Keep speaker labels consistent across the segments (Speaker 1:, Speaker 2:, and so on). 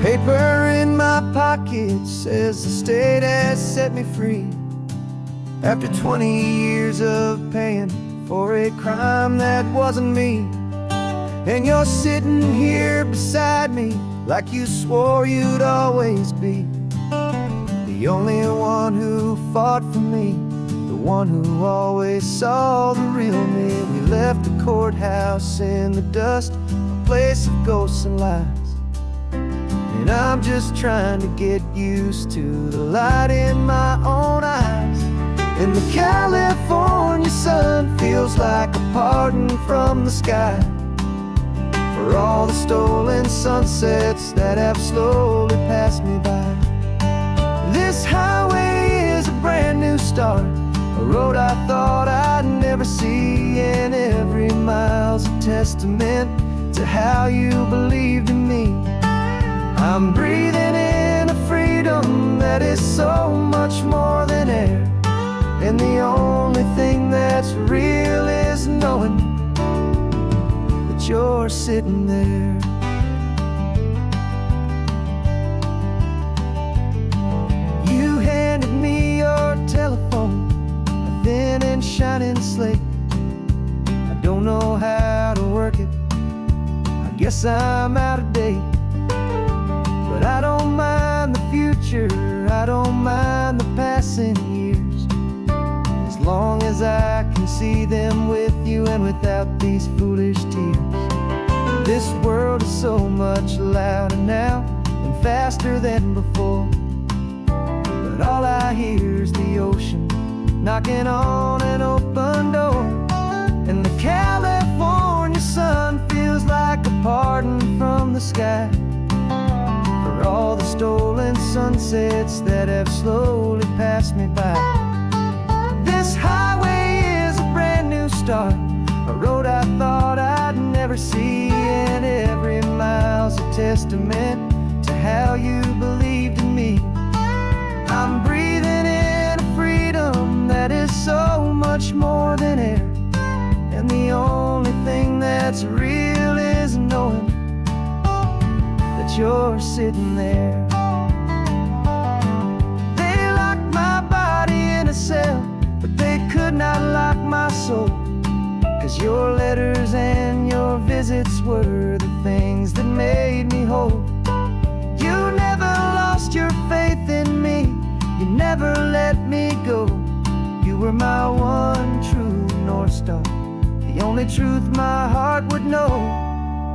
Speaker 1: Paper in my pocket says the state has set me free after 20 years of paying for a crime that wasn't me. And you're sitting here beside me like you swore you'd always be the only one who fought for me, the one who always saw the real me. We left the courthouse in the dust, a place of ghosts and lies. And I'm just trying to get used to the light in my own eyes. And the California sun feels like a pardon from the sky for all the stolen sunsets that have slowly passed me by. This highway is a brand new start, a road I thought I'd never see, and every mile's a testament to how you believed in me. I'm breathing in a freedom that is so much more than air, and the only thing that's real is knowing that you're sitting there. You handed me your telephone, a thin and shining slate. I don't know how to work it, I guess I'm out of date. But I don't mind the future, I don't mind the passing years, as long as I can see them with you and without these foolish tears. This world is so much louder now and faster than before, but all I hear is the ocean knocking on an open door. And the California sun feels like a pardon from the sky for all the stolen sunsets that have slowly passed me by. This highway is a brand new start, a road I thought I'd never see, and every mile's a testament to how you believed in me. I'm breathing in a freedom that is so much more than air, and the only thing that's real is knowing that you're sitting there. They locked my body in a cell, but they could not lock my soul, 'cause your letters and your visits were the things that made me whole. You never lost your faith in me, you never let me go. You were my one true North Star, the only truth my heart would know.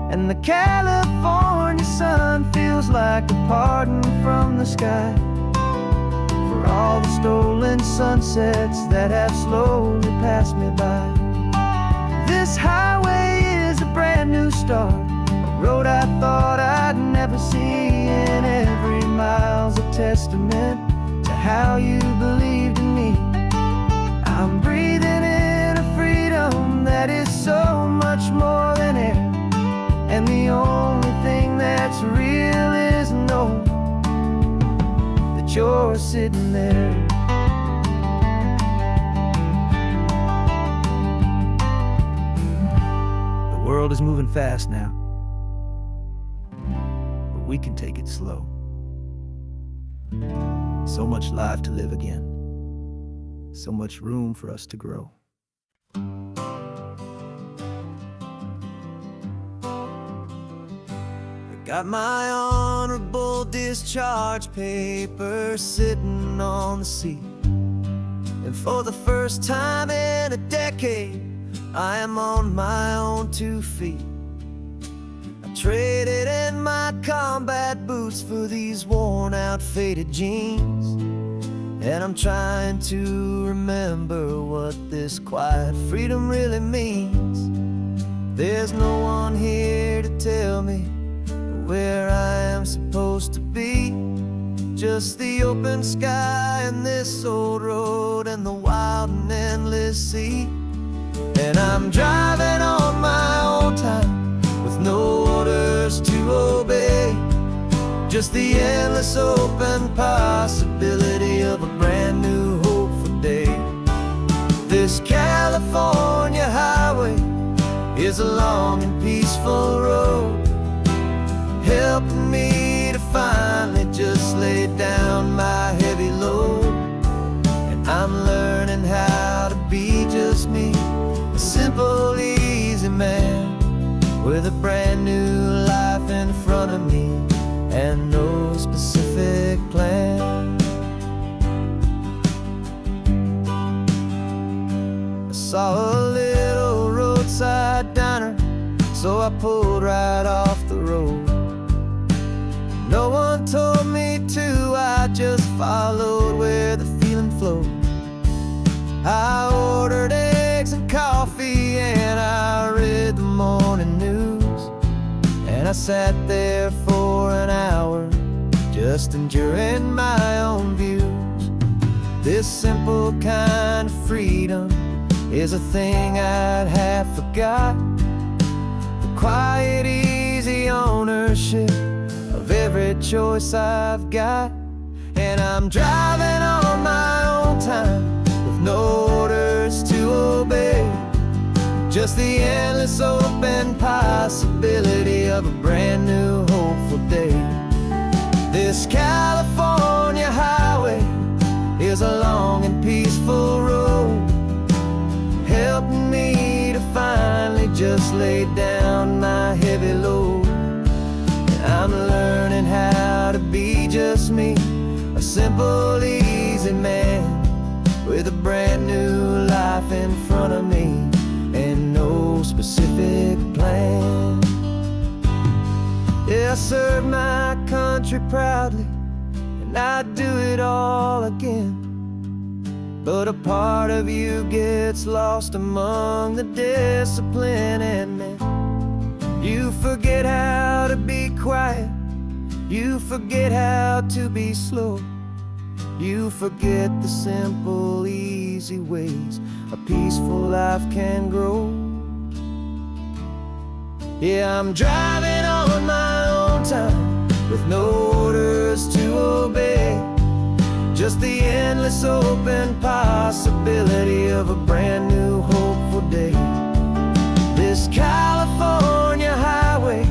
Speaker 1: And the California sun feels like a pardon from the sky for all the stolen sunsets that have slowly passed me by. This highway is a brand new start, a road I thought I'd never see, and every mile's a testament to how you believed in me. I'm breathing in a freedom that is so much more than air, and the only thing that's real is knowing that you're sitting there. The world is moving fast now, but we can take it slow. So much life to live again, so much room for us to grow. Got my honorable discharge paper sitting on the seat, and for the first time in a decade, I am on my own 2 feet. I traded in my combat boots for these worn out faded jeans, and I'm trying to remember what this quiet freedom really means. There's no one here to tell me where I am supposed to be, just the open sky and this old road and the wild and endless sea. And I'm driving on my own time with no orders to obey, just the endless open possibility of a brand new hopeful day. This California highway is a long and peaceful road, helping me to find with a brand new life in front of me and no specific plan. I saw a little roadside diner, so I pulled right off the road. No one told me to, I just followed where the feeling flowed. I ordered eggs and coffee and I read the morning news, and I sat there for an hour just enjoying my own views. This simple kind of freedom is a thing I'd have forgot. The quiet, easy ownership of every choice I've got. And I'm driving on my own time with no orders to obey, just the endless open possibility of a brand new hopeful day. This California highway is a long and peaceful road, helping me to finally just lay down my heavy load. I'm learning how to be just me, a simple, easy man with a brand new life in front of me and no specific plan. Yeah, I serve my country proudly and I'd do it all again, but a part of you gets lost among the discipline and men. You forget how to be quiet, you forget how to be slow, you forget the simple, easy ways a peaceful life can grow. Yeah, I'm driving on my own time with no orders to obey, just the endless open possibility of a brand new hopeful day. This California highway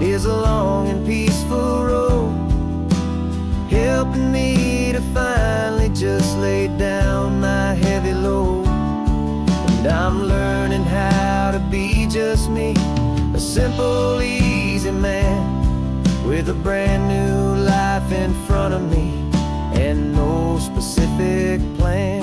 Speaker 1: is a long and peaceful road, helping me to finally just lay down my heavy load. And I'm learning how to be just me, a simple, easy man with a brand new life in front of me and no specific plan.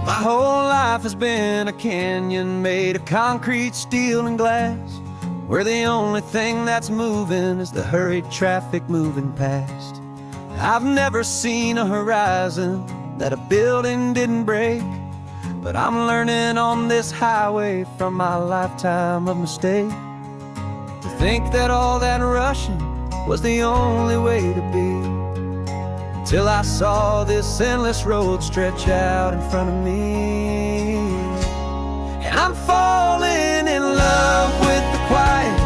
Speaker 1: My whole life has been a canyon made of concrete, steel, and glass, where the only thing that's moving is the hurried traffic moving past. I've never seen a horizon that a building didn't break, but I'm learning on this highway from my lifetime of mistake to think that all that rushing was the only way to be, till I saw this endless road stretch out in front of me. And I'm falling in love with the quiet,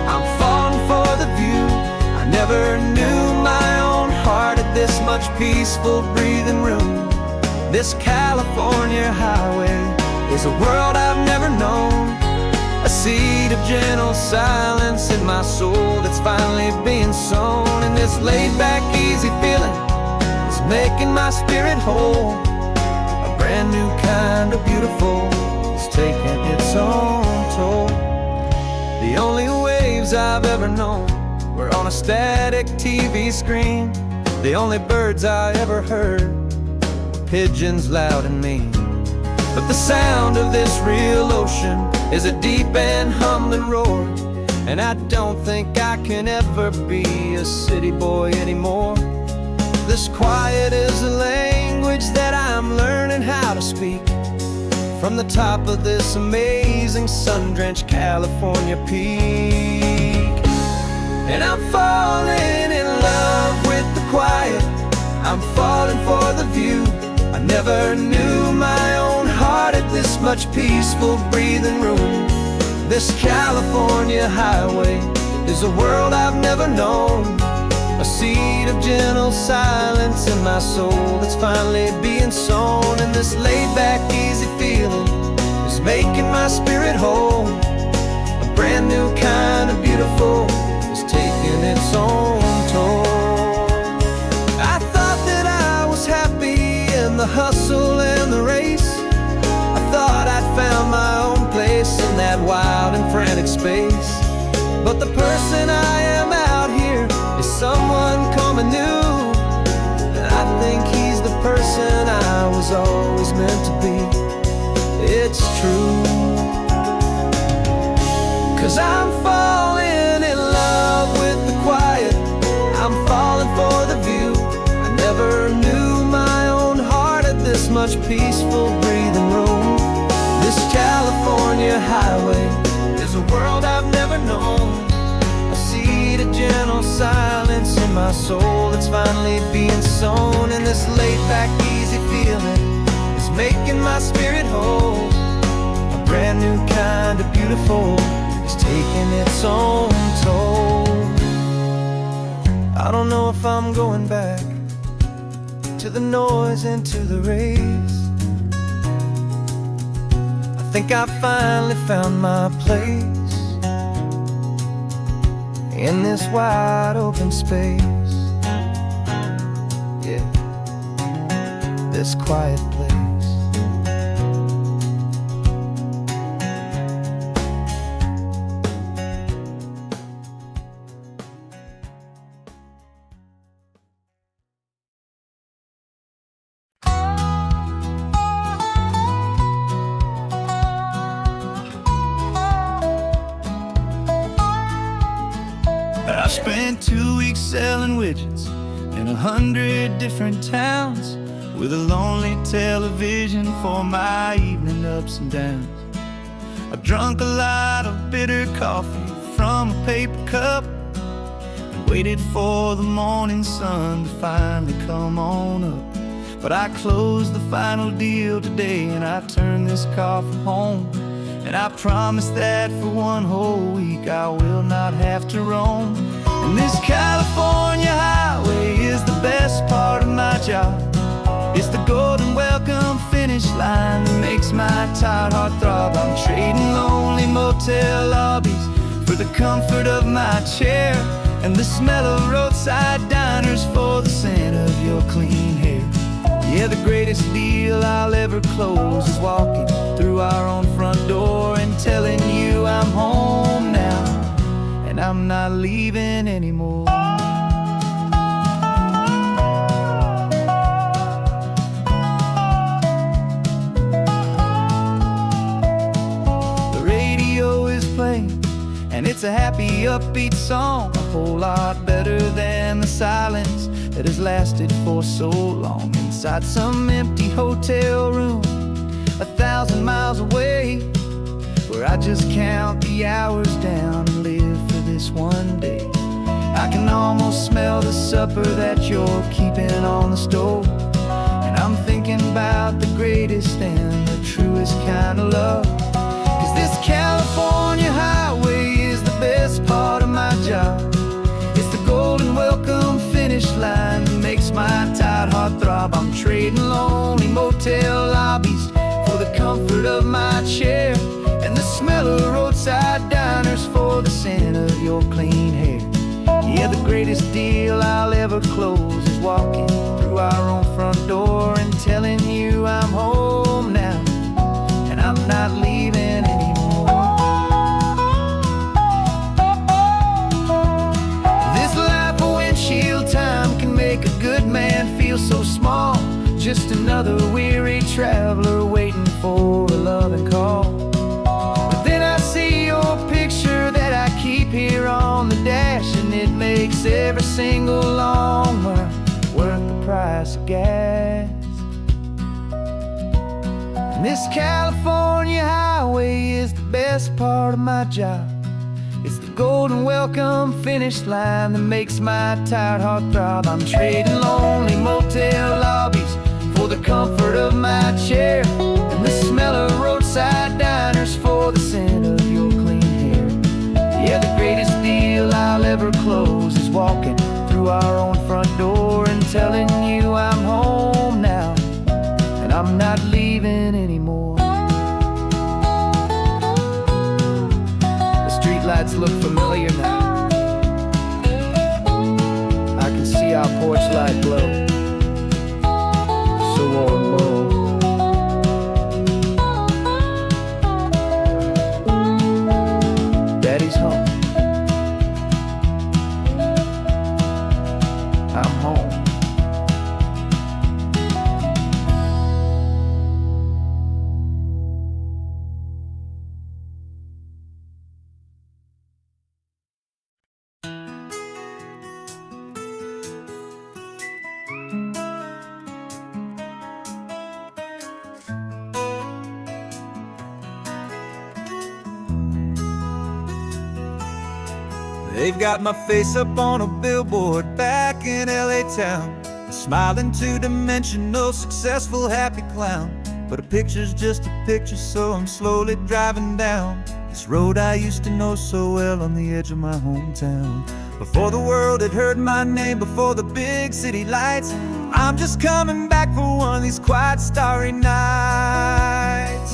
Speaker 1: I'm falling for the view. I never knew my own heart had this much peaceful breathing room. This California highway is a world I've never known, a seed of gentle silence in my soul that's finally being sown. And this laid-back, easy feeling is making my spirit whole. A brand new kind of beautiful is taking its own toll. The only waves I've ever known were on a static TV screen. The only birds I ever heard were pigeons loud and mean. But the sound of this real ocean is a deep and humbling roar, and I don't think I can ever be a city boy anymore. This quiet is a language that I'm learning how to speak from the top of this amazing sun-drenched California peak. And I'm falling in love with the quiet, I'm falling for the view. I never knew my own heart had this much peaceful breathing room. This California highway is a world I've never known, a seed of gentle silence in my soul that's finally being sown. And this laid-back, easy feeling feeling is making my spirit whole. A brand new kind of beautiful is taking its own toll. I thought that I was happy in the hustle and the race. I thought I'd found my own place in that wild and frantic space. But the person I am out here is someone coming new, and I think he's the person I was always meant to be. It's true, 'cause I'm falling in love with the quiet. I'm falling for the view. I never knew my own heart had this much peaceful breathing room. This California highway is a world I've never known. I see the gentle silence in my soul that's finally being sown. And this laid-back, easy feeling is making my spirit whole. A brand new kind of beautiful is taking its own toll. I don't know if I'm going back to the noise and to the race. I think I finally found my place in this wide open space. Yeah, this quiet place.
Speaker 2: I spent 2 weeks selling widgets in 100 different towns, with a lonely television for my evening ups and downs. I drunk a lot of bitter coffee from a paper cup and waited for the morning sun to finally come on up. But I closed the final deal today, and I turned this car from home. And I promise that for one whole week I will not have to roam. And this California highway is the best part of my job. It's the golden welcome finish line that makes my tired heart throb. I'm trading lonely motel lobbies for the comfort of my chair, and the smell of roadside diners for the scent of your clean hair. Yeah, the greatest deal I'll ever close is walking through our own front door and telling you I'm home now, and I'm not leaving anymore. The radio is playing, and it's a happy, upbeat song, a whole lot better than the silence that has lasted for so long. Inside some empty hotel room 1,000 miles away, where I just count the hours down and live for this one day. I can almost smell the supper that you're keeping on the stove, and I'm thinking about the greatest and the truest kind of love. 'Cause this California highway is the best part of my job. It's the golden welcome finish line that makes my tired heart throb. I'm trading lonely motel lobbies for the comfort of my chair, and the smell of roadside diners for the scent of your clean hair. Yeah, the greatest deal I'll ever close is walking through our own front door and telling you I'm home now, and I'm not leaving anymore. This life of windshield time can make a good man feel so small, just another weary traveler waiting for a loving call. But then I see your picture that I keep here on the dash, and it makes every single long mile worth the price of gas. And this California highway is the best part of my job. It's the golden welcome finish line that makes my tired heart throb. I'm trading lonely motel lobbies for the comfort of my chair, and the smell of roadside diners for the scent of your clean hair. Yeah, the greatest deal I'll ever close is walking through our own front door and telling you I'm home now, and I'm not leaving anymore.
Speaker 1: streets look familiar now. I can see our porch light glow, so warm, low. Daddy's home. I'm home.
Speaker 2: They've got my face up on a billboard back in LA town, smiling two-dimensional, successful, happy clown. But a picture's just a picture, so I'm slowly driving down this road I used to know so well on the edge of my hometown. Before the world had heard my name, before the big city lights, I'm just coming back for one of these quiet, starry nights.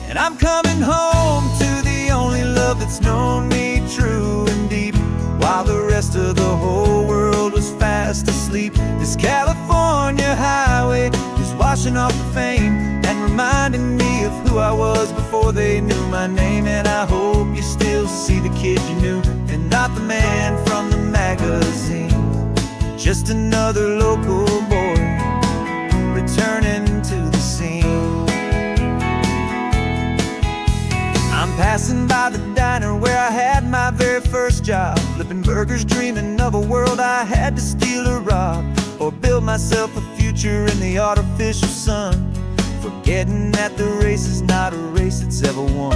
Speaker 2: And I'm coming home to the only love that's known me true and deep, while the rest of the whole world was fast asleep. This California highway is washing off the fame and reminding me of who I was before they knew my name. And I hope you still see the kid you knew, and not the man from the magazine. Just another local boy returning to the scene. I'm passing by the diner where I had my very first job, flipping burgers, dreaming of a world I had to steal or rob, or build myself a future in the artificial sun, forgetting that the race is not a race that's ever won.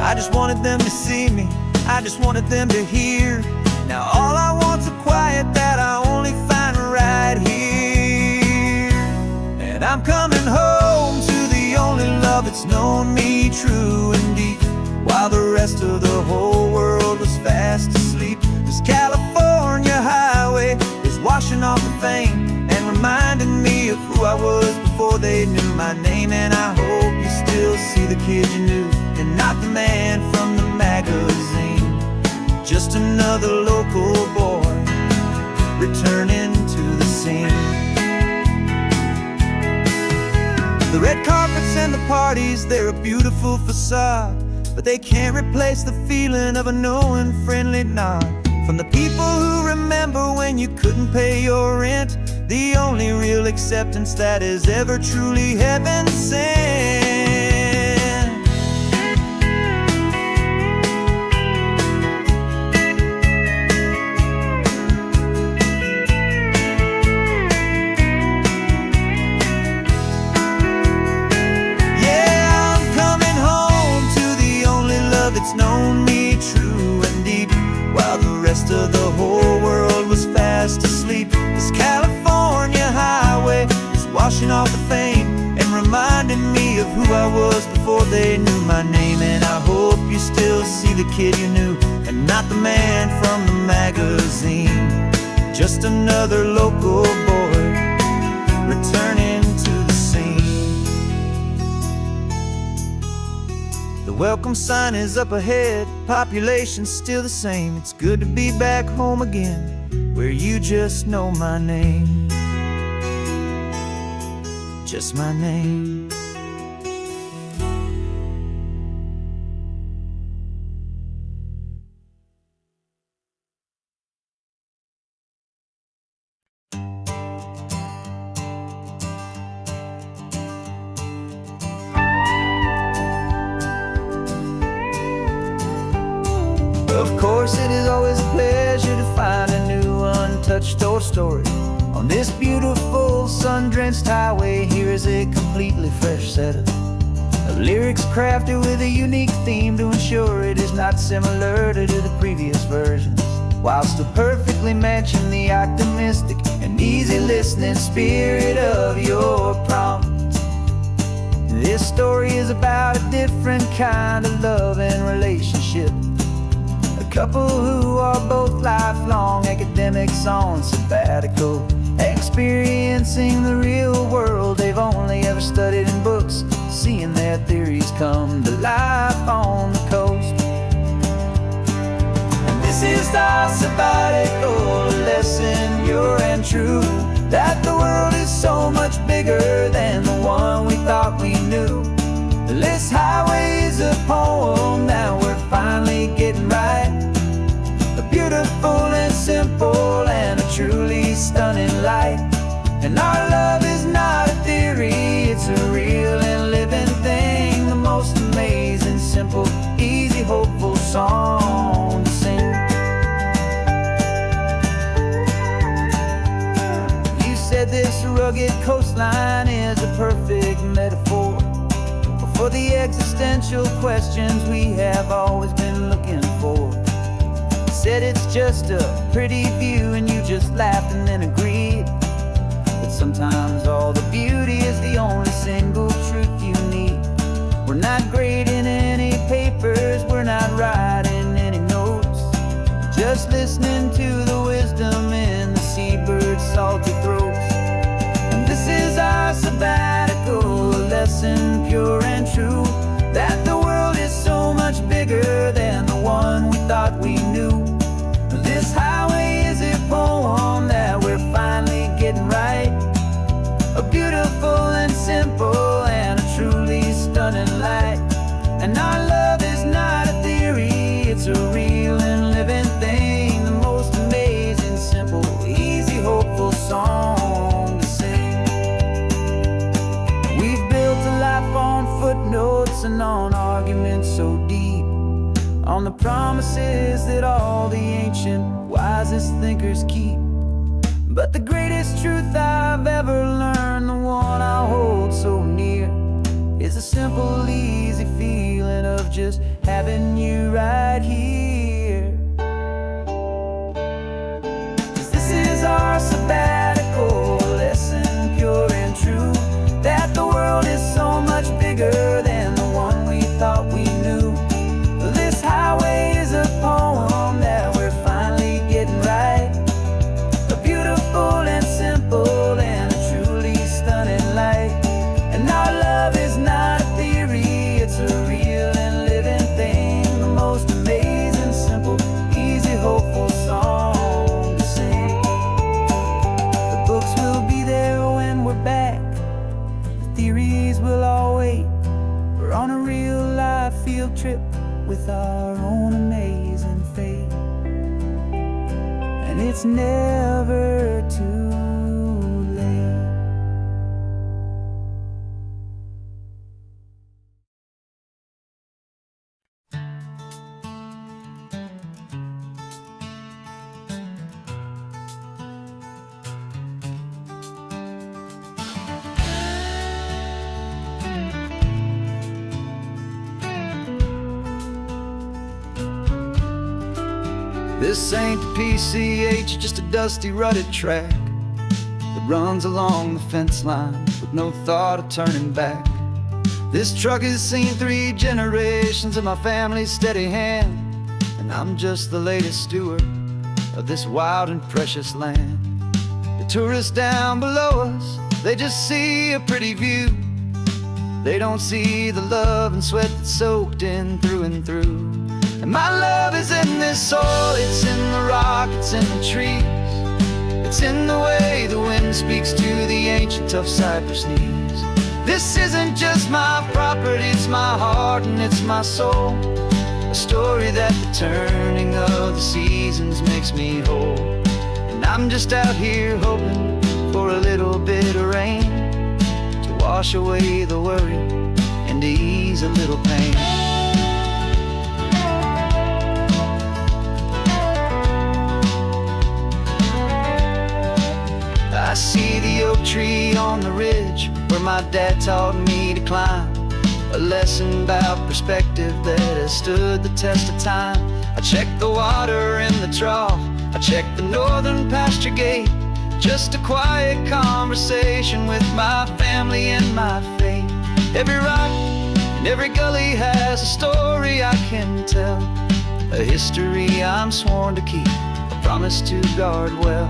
Speaker 2: I just wanted them to see me, I just wanted them to hear. Now all I want's a quiet that I only find right here. And I'm coming home to the only love that's known me true and deep, while the rest of the whole world was fast asleep. This California highway is washing off the fame and reminding me of who I was before they knew my name. And I hope you still see the kid you knew, and not the man from the magazine. Just another local boy returning to the scene. The red carpets and the parties, they're a beautiful facade, but they can't replace the feeling of a knowing, friendly nod from the people who remember when you couldn't pay your rent. The only real acceptance that is ever truly heaven sent. Yeah, I'm coming home to the only love that's known me true and deep, while the rest of the whole world was fast asleep. This California highway is washing off the fame and reminding me of who I was before they knew my name. And I hope you still see the kid you knew, and not the man from the magazine. Just another local boy returning to the scene. The welcome sign is up ahead, population's still the same. It's good to be back home again, where you just know my name. Just my name. Of course, it is always a pleasure to find a new untouched old story. On this beautiful sun-drenched highway, here is a completely fresh set of lyrics crafted with a unique theme to ensure it is not similar to the previous versions, while still perfectly matching the optimistic and easy listening spirit of your prompt. This story is about a different kind of love and relationship. A couple who are both lifelong academics on sabbatical, experiencing the real world they've only ever studied in books, seeing their theories come to life on the coast. This is our sabbatical, a lesson pure and true, that the world is so much bigger than the one we thought we knew. This highway is a poem that we're finally getting right. A beautiful and simple and a truly stunning light. And our love is not a theory, it's a real and living thing. The most amazing, simple, easy, hopeful song to sing. You said this rugged coastline is a perfect metaphor for the existential questions we have always been looking for. You said it's just a pretty view and you just laughed and then agreed. But sometimes all the beauty is the only single truth you need. We're not grading any papers, we're not writing any notes, just listening to the wisdom in the seabird's salty throats. And this is our sabbatical, a lesson pure and true, that the world is so much bigger than the one we thought we knew. This highway is a poem that we're finally getting right. A beautiful and simple and a truly stunning light. And our love is not a theory, it's a real and living thing. The most amazing, simple, easy, hopeful song to sing. We've built a life on footnotes and on arguments so deep, on the promises that all the ancient, wisest thinkers keep. But the greatest truth I've ever learned, the one I hold so near, is a simple, easy feeling of just having you right here. 'Cause this is our sabbatical, lesson pure and true, that the world is so much bigger than the one we thought we knew. This highway is a poem that we're finally getting right. A beautiful and simple and a truly stunning light. And our love is not a theory, it's a real and living thing. The most amazing, simple, easy, hopeful song to sing. The books will be there when we're back, the theories will all wait. We're on a real life field trip with our own amazing fate. And it's never too late. This ain't the PCH, just a dusty, rutted track that runs along the fence line with no thought of turning back. This truck has seen 3 generations of my family's steady hand, and I'm just the latest steward of this wild and precious land. The tourists down below us, they just see a pretty view. They don't see the love and sweat that's soaked in through and through. And my love is in this soil, it's in the rock, it's in the trees. It's in the way the wind speaks to the ancient tough cypress knees. This isn't just my property, it's my heart and it's my soul. A story that the turning of the seasons makes me whole. And I'm just out here hoping for a little bit of rain to wash away the worry and to ease a little pain. I see the oak tree on the ridge where my dad taught me to climb. A lesson about perspective that has stood the test of time. I check the water in the trough, I check the northern pasture gate. Just a quiet conversation with my family and my faith. Every rock and every gully has a story I can tell, a history I'm sworn to keep, a promise to guard well.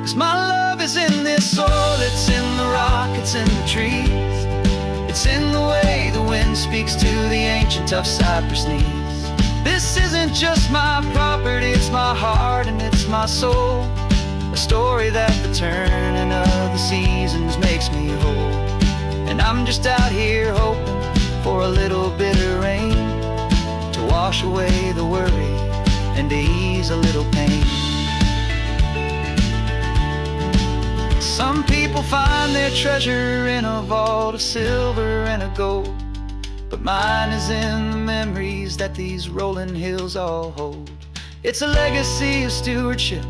Speaker 2: 'Cause my love is in this soil, it's in the rock, it's in the trees. It's in the way the wind speaks to the ancient tough cypress knees. This isn't just my property, it's my heart and it's my soul. A story that the turning of the seasons makes me whole. And I'm just out here hoping for a little bit of rain to wash away the worry and to ease a little pain. Some people find their treasure in a vault of silver and of gold, but mine is in the memories that these rolling hills all hold. It's a legacy of stewardship,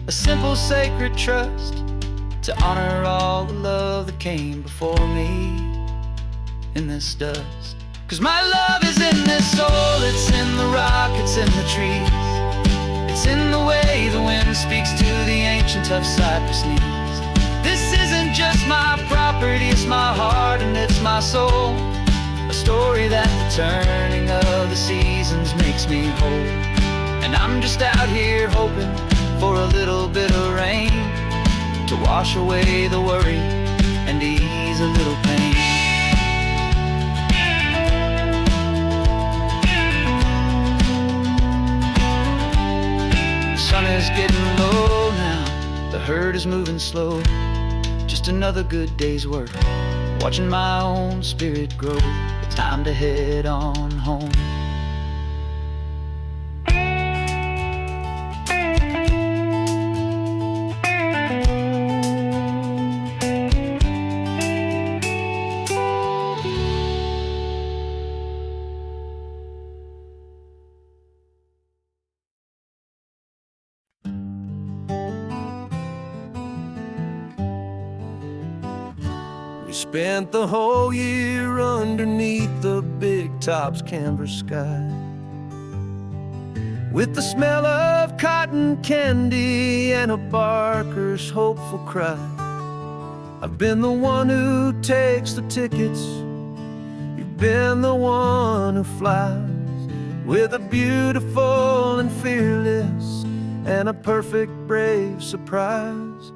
Speaker 2: a simple sacred trust, to honor all the love that came before me in this dust. 'Cause my love is in this soul, it's in the rock, it's in the trees. It's in the way the wind speaks to the ancient tough cypress knees. This isn't just my property, it's my heart and it's my soul. A story that the turning of the seasons makes me whole. And I'm just out here hoping for a little bit of rain to wash away the worry and ease a little pain. The sun is getting low now, the herd is moving slow. Just another good day's work, watching my own spirit grow. Time to head on home.
Speaker 1: We spent the whole year underneath the big top's canvas sky, with the smell of cotton candy and a barker's hopeful cry. I've been the one who takes the tickets, you've been the one who flies, with a beautiful and fearless and a perfect brave surprise.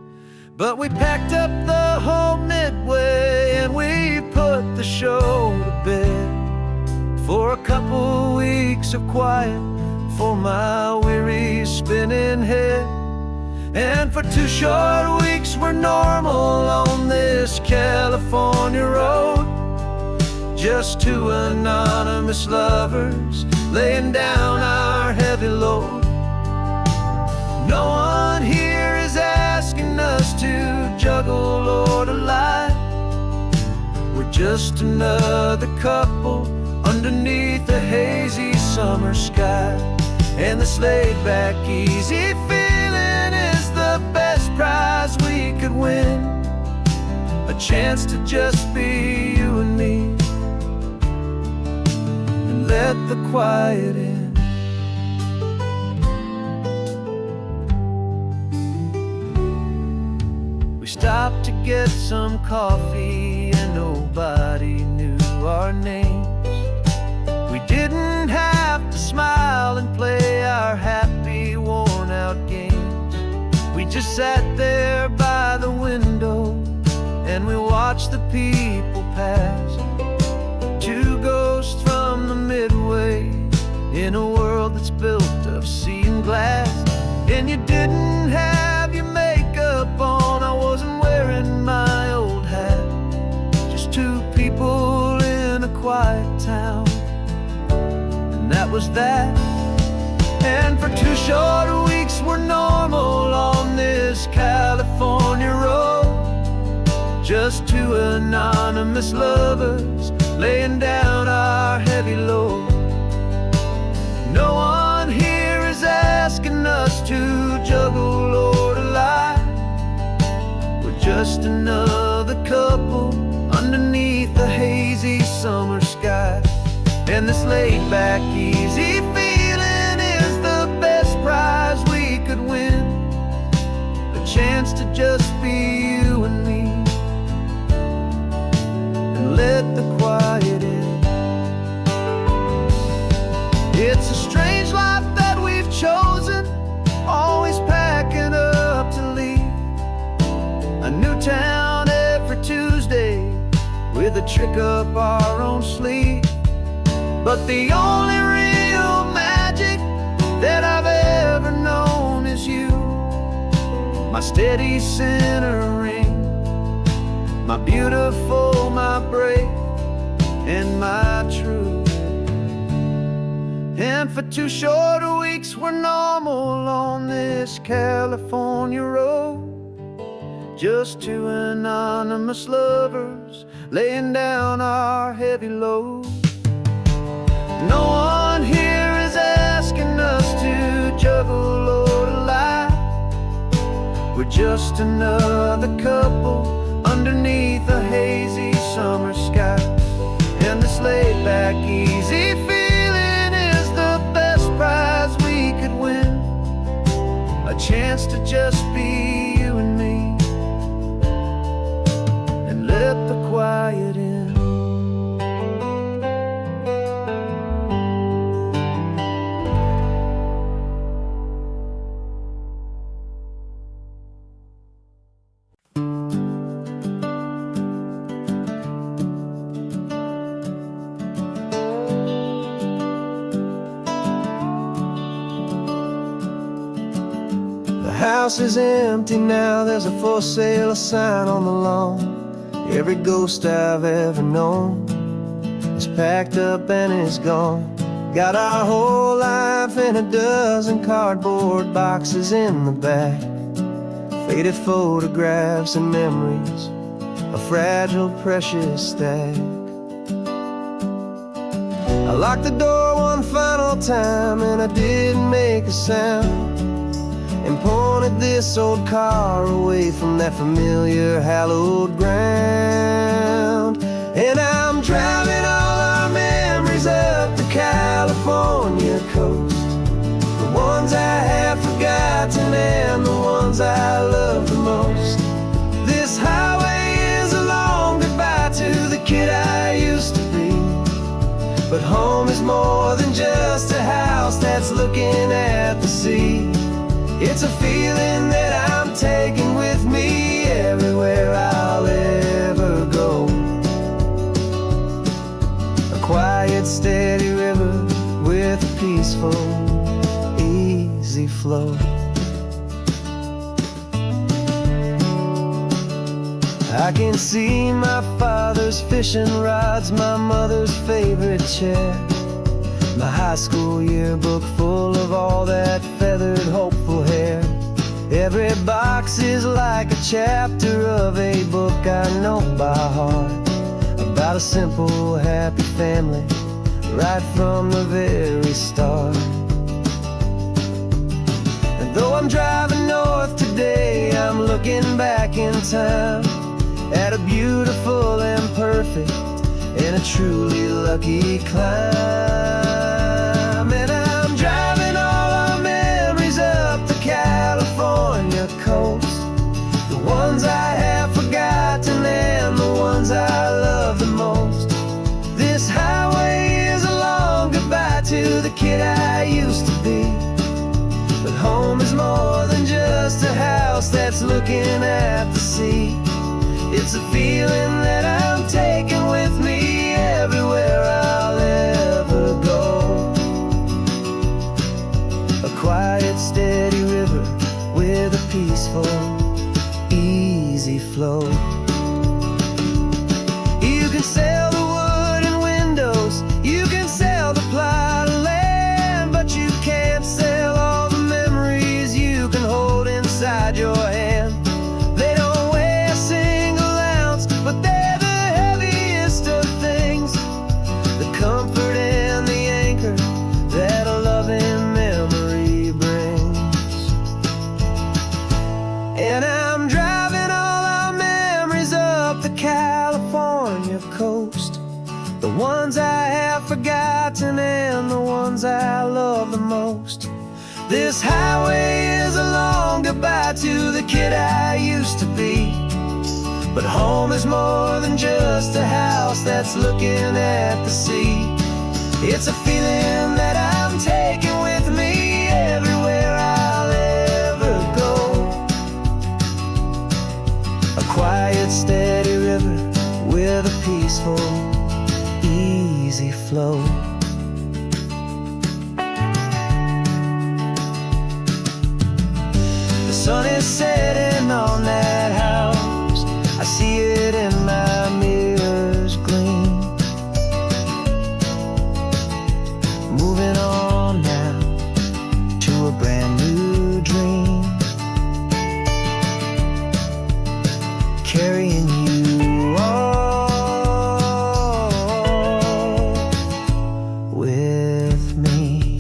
Speaker 1: But we packed up the whole Midway and we put the show to bed for a couple weeks of quiet for my weary spinning head. And for 2 short weeks we're normal on this California road, just 2 anonymous lovers laying down our heavy load. No one here is asking us to juggle or to lie. We're just another couple underneath a hazy summer sky. And this laid-back, easy feeling is the best prize we could win, a chance to just be you and me, and let the quiet in. Stopped to get some coffee and nobody knew our names. We didn't have to smile and play our happy worn-out games. We just sat there by the window and we watched the people pass. 2 ghosts from the Midway in a world that's built of sea and glass. And you didn't have your makeup on, I wasn't wearing my old hat. Just 2 people in a quiet town, and that was that. And for 2 short weeks we're normal on this California road, just 2 anonymous lovers laying down our heavy load. No one here is asking us to juggle or to lie. We're just another couple underneath the hazy summer sky. And this laid-back, easy feeling is the best prize we could win, a chance to just be you and me, and let the quiet in. It's a strange life that we've chosen, always packing up to leave. A new town every Tuesday with a trick up our own sleeve. But the only real magic
Speaker 2: that I've ever known is you, my steady centering, my beautiful, my brave, and my true. And for 2 short weeks we're normal on this California road, just 2 anonymous lovers laying down our heavy load. No one here is asking us to juggle or to lie. We're just another couple underneath a hazy summer sky. And this laid back, easy feeling is the best prize we could win, a chance to just be you and me, and let the quiet in.
Speaker 1: The house is empty now, there's a for sale sign on the lawn. Every ghost I've ever known is packed up and is gone. Got our whole life in a dozen cardboard boxes in the back, faded photographs and memories, a fragile, precious stack. I locked the door one final time and I didn't make a sound, and pointed this old car away from that familiar hallowed ground. And I'm driving all our memories up the California coast, the ones I have forgotten and the ones I love the most. This highway is a long goodbye to the kid I used to be, but home is more than just a house that's looking at the sea. It's a feeling that I'm taking with me everywhere I'll ever go, a quiet, steady river with a peaceful, easy flow. I can see my father's fishing rods, my mother's favorite chair, my high school yearbook full of all that feathered, hopeful hair. Every box is like a chapter of a book I know by heart, about a simple, happy family right from the very start. And though I'm driving north today, I'm looking back in time at a beautiful and perfect and a truly lucky climb. And I'm driving all our memories up the California coast, the ones I have forgotten and the ones I love the most. This highway is a long goodbye to the kid I used to be, but home is more than just a house that's looking at the sea. It's a feeling that I'm taking with me everywhere I'll ever go, a quiet, steady river with a peaceful, easy flow. You can sell the wood and windows, you can sell the plot of land, but you can't sell all the memories you can hold inside your hand. They don't weigh a single ounce, but they're the heaviest of things, the comfort and the anchor that a loving memory brings. And I'm driving all our memories up the California coast, the ones I have forgotten and the ones I love the most. This highway is a long goodbye to the kid I used to be, but home is more than just a house that's looking at the sea. It's a feeling that I'm taking with me everywhere I'll ever go, a quiet, steady river with a peaceful, easy flow. sun is setting on that house. I see it in my mirror's gleam. Moving on now to a brand new dream. Carrying you all with me.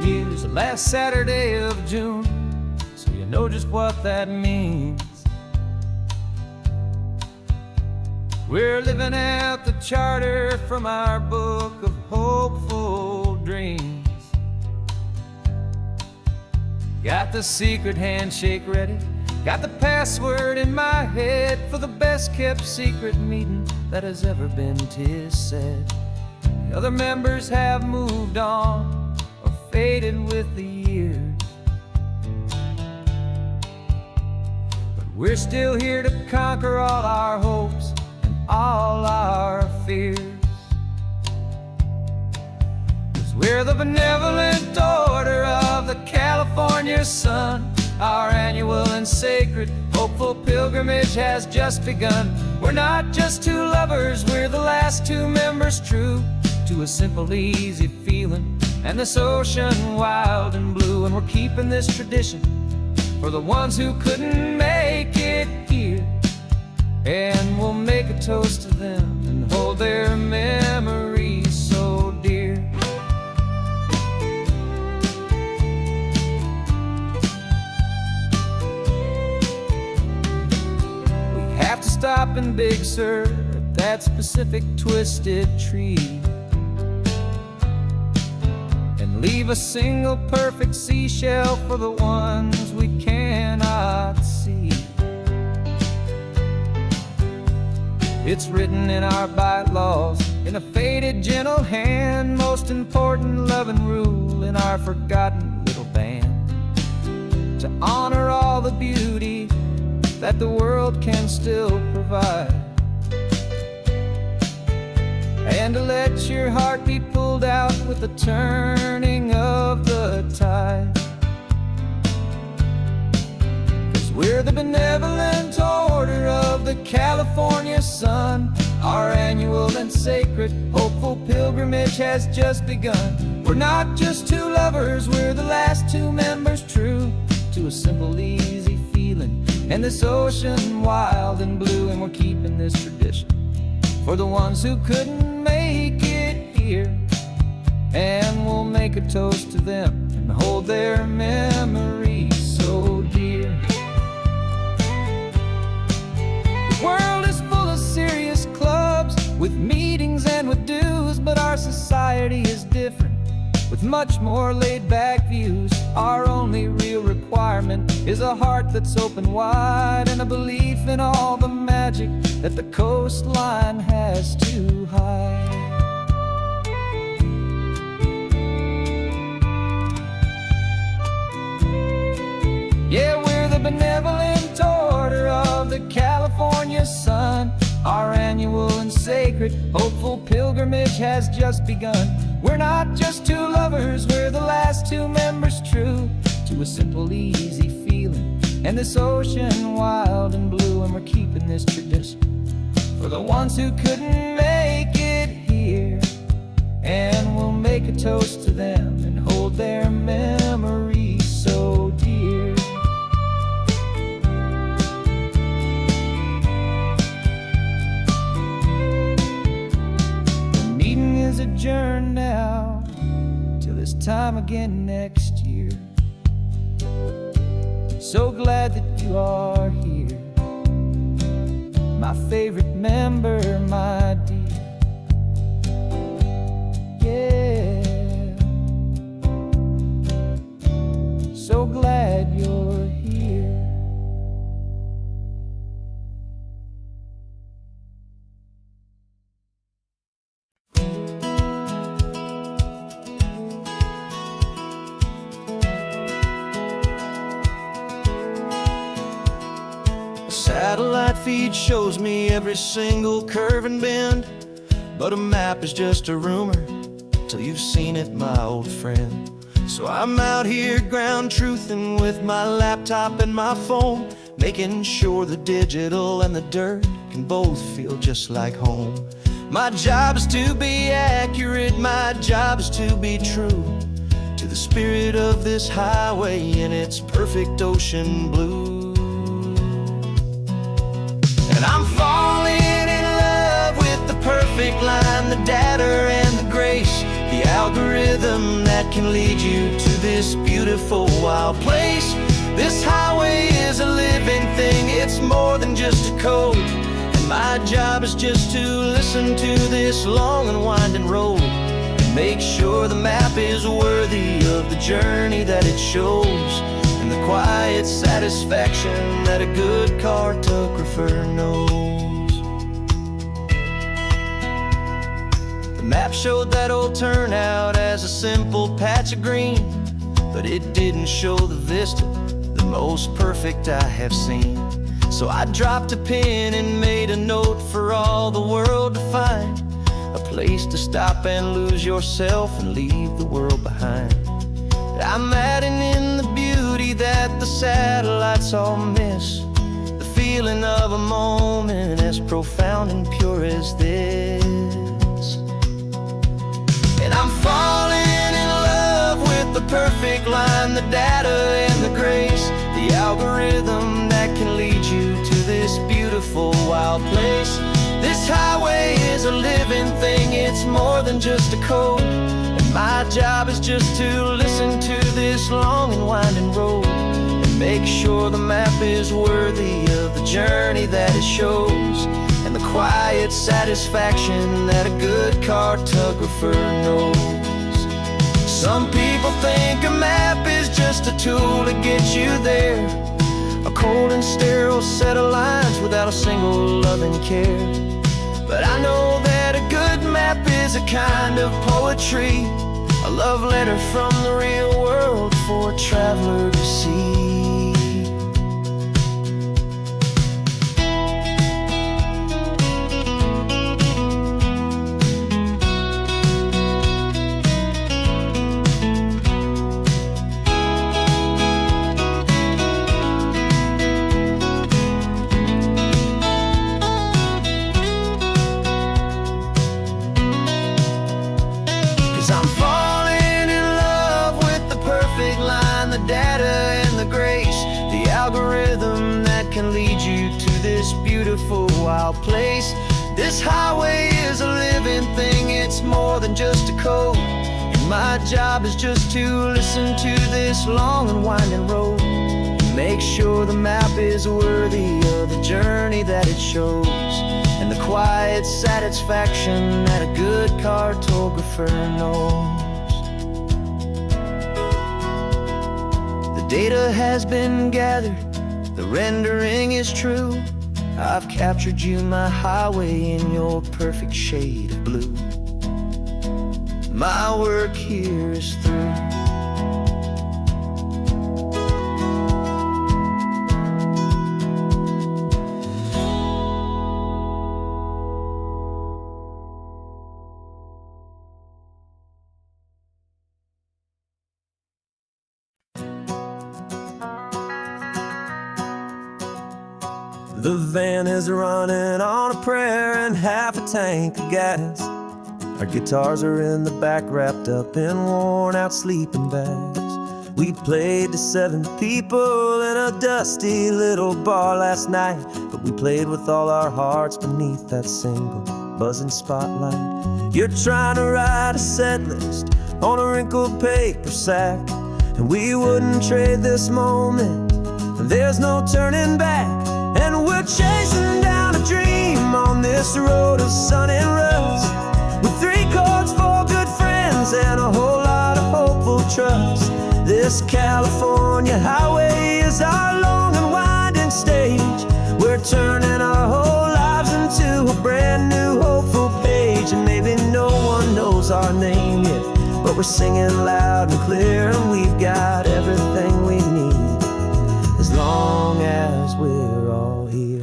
Speaker 2: Here's the last Saturday of June, so you know just what that means. We're living out the charter from our book of hopeful dreams. Got the secret handshake ready, got the password in my head for the best kept secret meeting that has ever been, 'tis said. The other members have moved on or faded with the years, but we're still here to conquer all our hopes and all our fears. 'Cause we're the benevolent order of the California sun. Our annual and sacred hopeful pilgrimage has just begun. We're not just two lovers, we're the last two members true to a simple, easy feeling and this ocean wild and blue. And we're keeping this tradition for the ones who couldn't make it here, and we'll make a toast to them and hold their memories so dear. We have to stop in Big Sur at that specific twisted tree and leave a single perfect seashell for the ones we cannot see. It's written in our bylaws in a faded gentle hand, most important loving rule in our forgotten little band, to honor all the beauty that the world can still provide, and to let your heart be pulled out with the turning of the tide. 'Cause we're the benevolent order of the California sun. Our annual and sacred hopeful pilgrimage has just begun. We're not just two lovers, we're the last two members true to a simple, easy feeling and this ocean wild and blue. And we're keeping this tradition for the ones who couldn't make it here, and we'll make a toast to them and hold their memories so dear. The world is full of serious clubs with meetings and with dues, but our society is different with much more laid-back views. Our only real requirement is a heart that's open wide and a belief in all the magic that the coastline has to hide. Yeah, we're the benevolent order of the California sun. Our annual and sacred hopeful pilgrimage has just begun. We're not just two lovers, we're the last two members true to a simple, easy feeling and this ocean wild and blue. And we're keeping this tradition for the ones who couldn't make it here, and we'll make a toast to them and hold their memories so dear. The meeting is adjourned now till this time again next year. So glad that you are here, my favorite member, my dear. Yeah, so glad you're here. satellite feed shows me every single curve and bend, but a map is just a rumor till you've seen it, my old friend. So I'm out here ground truthing with my laptop and my phone, making sure the digital and the dirt can both feel just like home. My job is to be accurate, my job is to be true to the spirit of this highway in its perfect ocean blue. And I'm falling in love with the perfect line, the data and the grace, the algorithm that can lead you to this beautiful wild place. This highway is a living thing, it's more than just a code. And my job is just to listen to this long and winding road and make sure the map is worthy of the journey that it shows, and the quiet satisfaction that a good cartographer knows. The map showed that old turnout as a simple patch of green, but it didn't show the vista, the most perfect I have seen. So I dropped a pin and made a note for all the world to find, a place to stop and lose yourself and leave the world behind. I'm adding in the beauty that the satellites all miss, the feeling of a moment as profound and pure as this. And I'm falling in love with the perfect line, the data and the grace, the algorithm that can lead you to this beautiful wild place. This highway is a living thing, it's more than just a code. And my job is just to listen to this long and winding road and make sure the map is worthy of the journey that it shows, and the quiet satisfaction that a good cartographer knows. Some people think a map is just a tool to get you there, a cold and sterile set of lines without a single loving care. But I know that a good map is a kind of poetry, a love letter from the real world for a traveler to see. 'Cause I'm falling in love with the perfect line, the data and the grace, the algorithm that can lead you to this beautiful wild place. This highway is a living thing, it's more than just a code. And my job is just to listen to this long and winding road and make sure the map is worthy of the journey that it shows, and the quiet satisfaction that a good cartographer knows. The data has been gathered, the rendering is true. I've captured you, my highway, in your perfect shade of blue. My work here is through.
Speaker 1: The van is running on a prayer and half a tank of gas. Our guitars are in the back, wrapped up in worn-out sleeping bags. We played to 7 people in a dusty little bar last night, but we played with all our hearts beneath that single buzzing spotlight. You're trying to write a set list on a wrinkled paper sack, and we wouldn't trade this moment. There's no turning back. And we're chasing down a dream on this road of sun and rust, with 3 chords, 4 good friends, and a whole lot of hopeful trust. This California highway is our long and winding stage. We're turning our whole lives into a brand new hopeful page. And maybe no one knows our name yet, but we're singing loud and clear, and we've got everything we need as long as we're all here.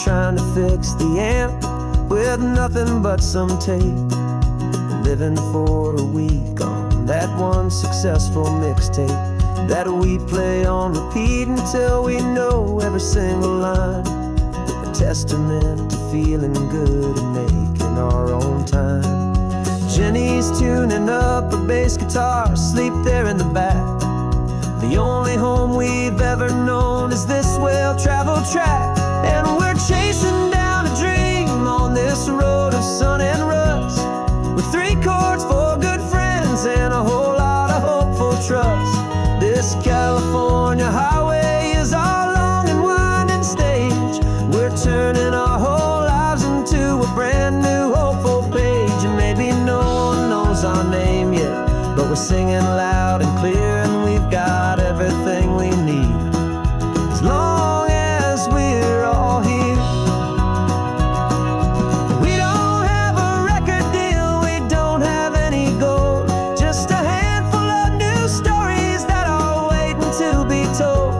Speaker 1: trying to fix the amp with nothing but some tape. Living for a week on that one successful mixtape that we play on repeat until we know every single line. A testament to feeling good and making our own time. Jenny's tuning up her bass guitar, asleep there in the back. The only home we've ever known is this well-traveled track. And we're chasing down a dream on this road of sun and rust, with 3 chords for good friends and a whole lot of hopeful trust. This California highway is our long and winding stage. We're turning our whole lives into a brand new hopeful page. And maybe no one knows our name yet, but we're singing loud and clear, and we've got everything we need as long as we're all here. We don't have a record deal, we don't have any gold, just a handful of new stories that are waiting to be told.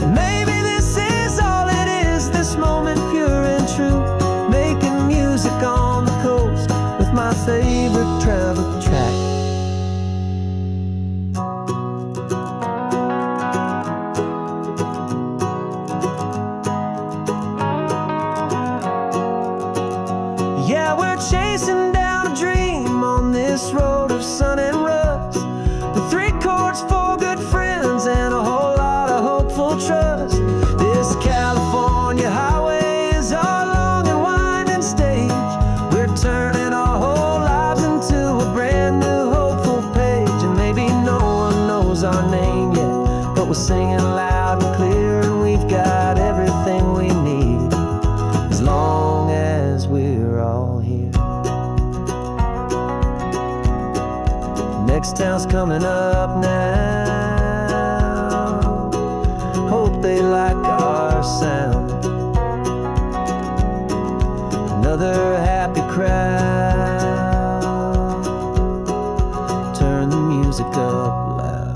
Speaker 1: And maybe this is all it is, this moment pure and true, making music on the coast with my favorite travel track. Yeah, we're chasing down a dream on this road of sun and rust, with 3 chords for good friends and a whole lot of hopeful trust. This California highway is our long and winding stage. We're turning our whole lives into a brand new hopeful page. And maybe no one knows our name yet, but we're singing loud and clear, and we've got everything we need as long as we're all here. Next town's coming up now, hope they like our sound. Another happy crowd, turn the music up loud.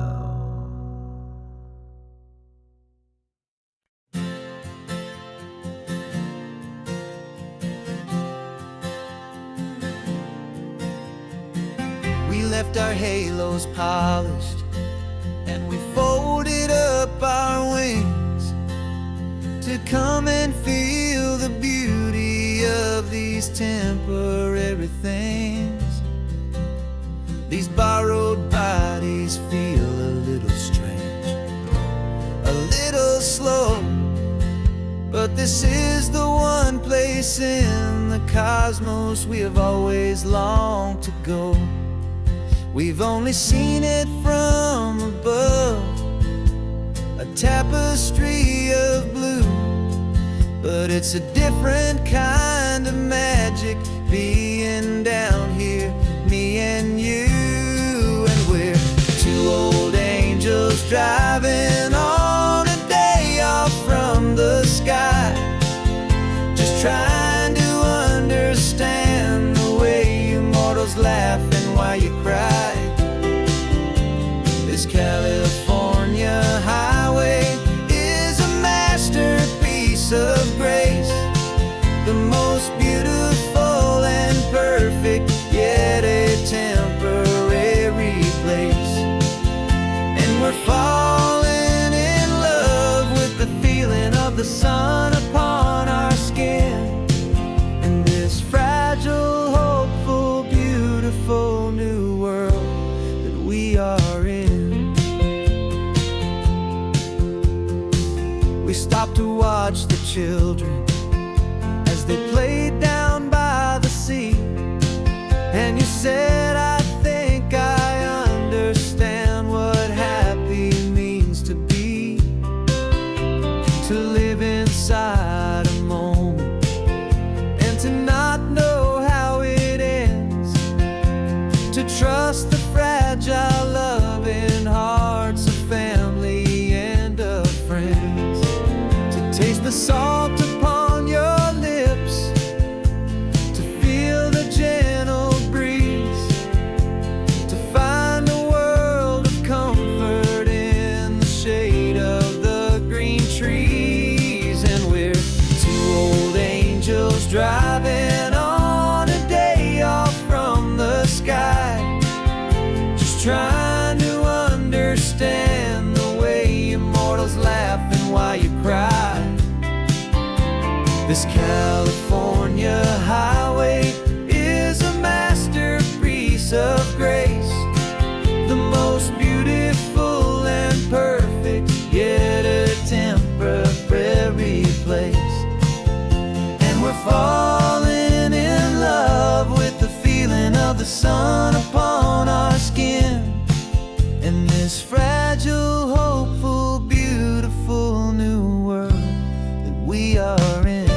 Speaker 2: We left our halos polished, and we folded up our wings to come and feel the beauty of these temporary things. These borrowed bodies feel a little strange, a little slow, but this is the one place in the cosmos we have always longed to go. We've only seen it from above, a tapestry of blue, but it's a different kind of magic being down here, me and you. And we're 2 old angels driving on a day off from the sky, just trying to understand the way you mortals laugh and why you cry. This California highway is a masterpiece of grace, the most beautiful and perfect, yet a temporary place. And we're falling in love with the feeling of the sun upon our skin, in this fragile, hopeful, beautiful new world that we are in. We stopped to watch the children as they played down by the sea, and you said, I think I understand what happy means to be, to live inside a moment and to not know how it ends, to trust the fragile loving hearts of family and of friends, to taste the salt upon your lips, to feel the gentle breeze This California highway is a masterpiece of grace, the most beautiful and perfect, yet a temporary place. And we're falling in love with the feeling of the sun upon our skin, in this fragile, hopeful, beautiful new world that we are in.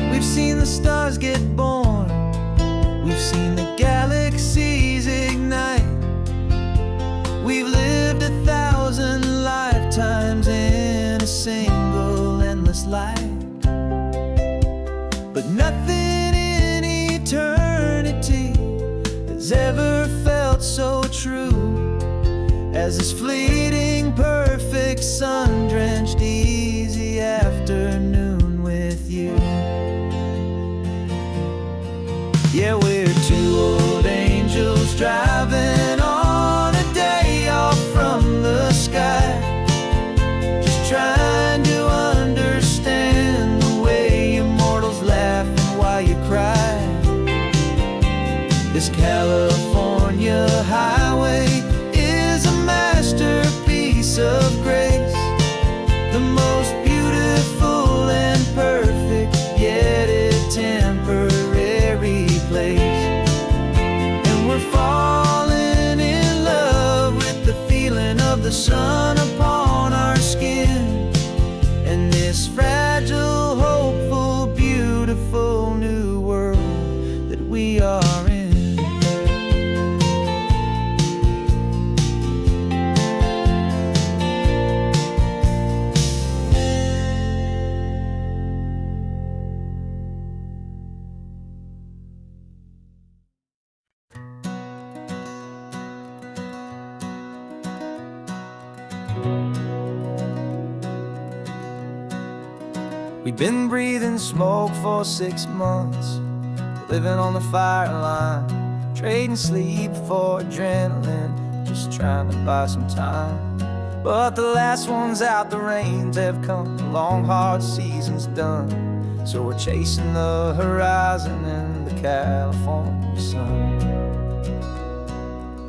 Speaker 2: We've seen the stars get born, we've seen the galaxies ignite, we've lived 1,000 lifetimes in a single endless life. But nothing in eternity has ever felt so true as this fleeting, perfect, sun-drenched, easy afternoon with you. Yeah, we're two old angels driving on a day off from the sky, just trying to understand the way immortals laugh and why you cry. This California highway is a masterpiece of grace, the most beautiful and perfect, yet a temporary place. And we're falling in love with the feeling of the sun upon our skin, and this fragile, hopeful, beautiful new world that we are in. We've been breathing smoke for 6 months, living on the fire line, trading sleep for adrenaline, just trying to buy some time. But the last one's out, the rains have come, the long hard season's done, so we're chasing the horizon in the California sun.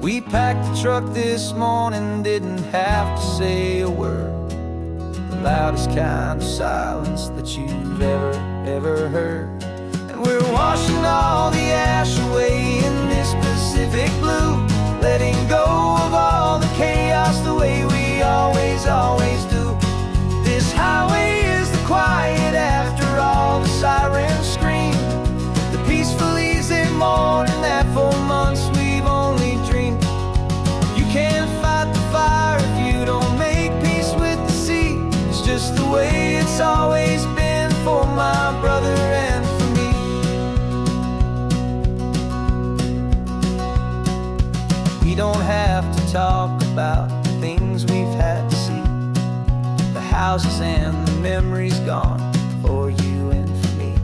Speaker 2: We packed the truck this morning, didn't have to say a word, the loudest kind of silence that you've ever heard. And we're washing all the ash away in this Pacific blue, letting go of all the chaos the way we always do. This highway is the quiet after all the sirens scream, the peaceful easy morning that for months we've only dreamed. You can't fight the fire if you don't make peace with the sea. It's just the way it's always been for my brother and for me. We don't have to talk about the things we've had to see, the houses and the memories gone for you and for me.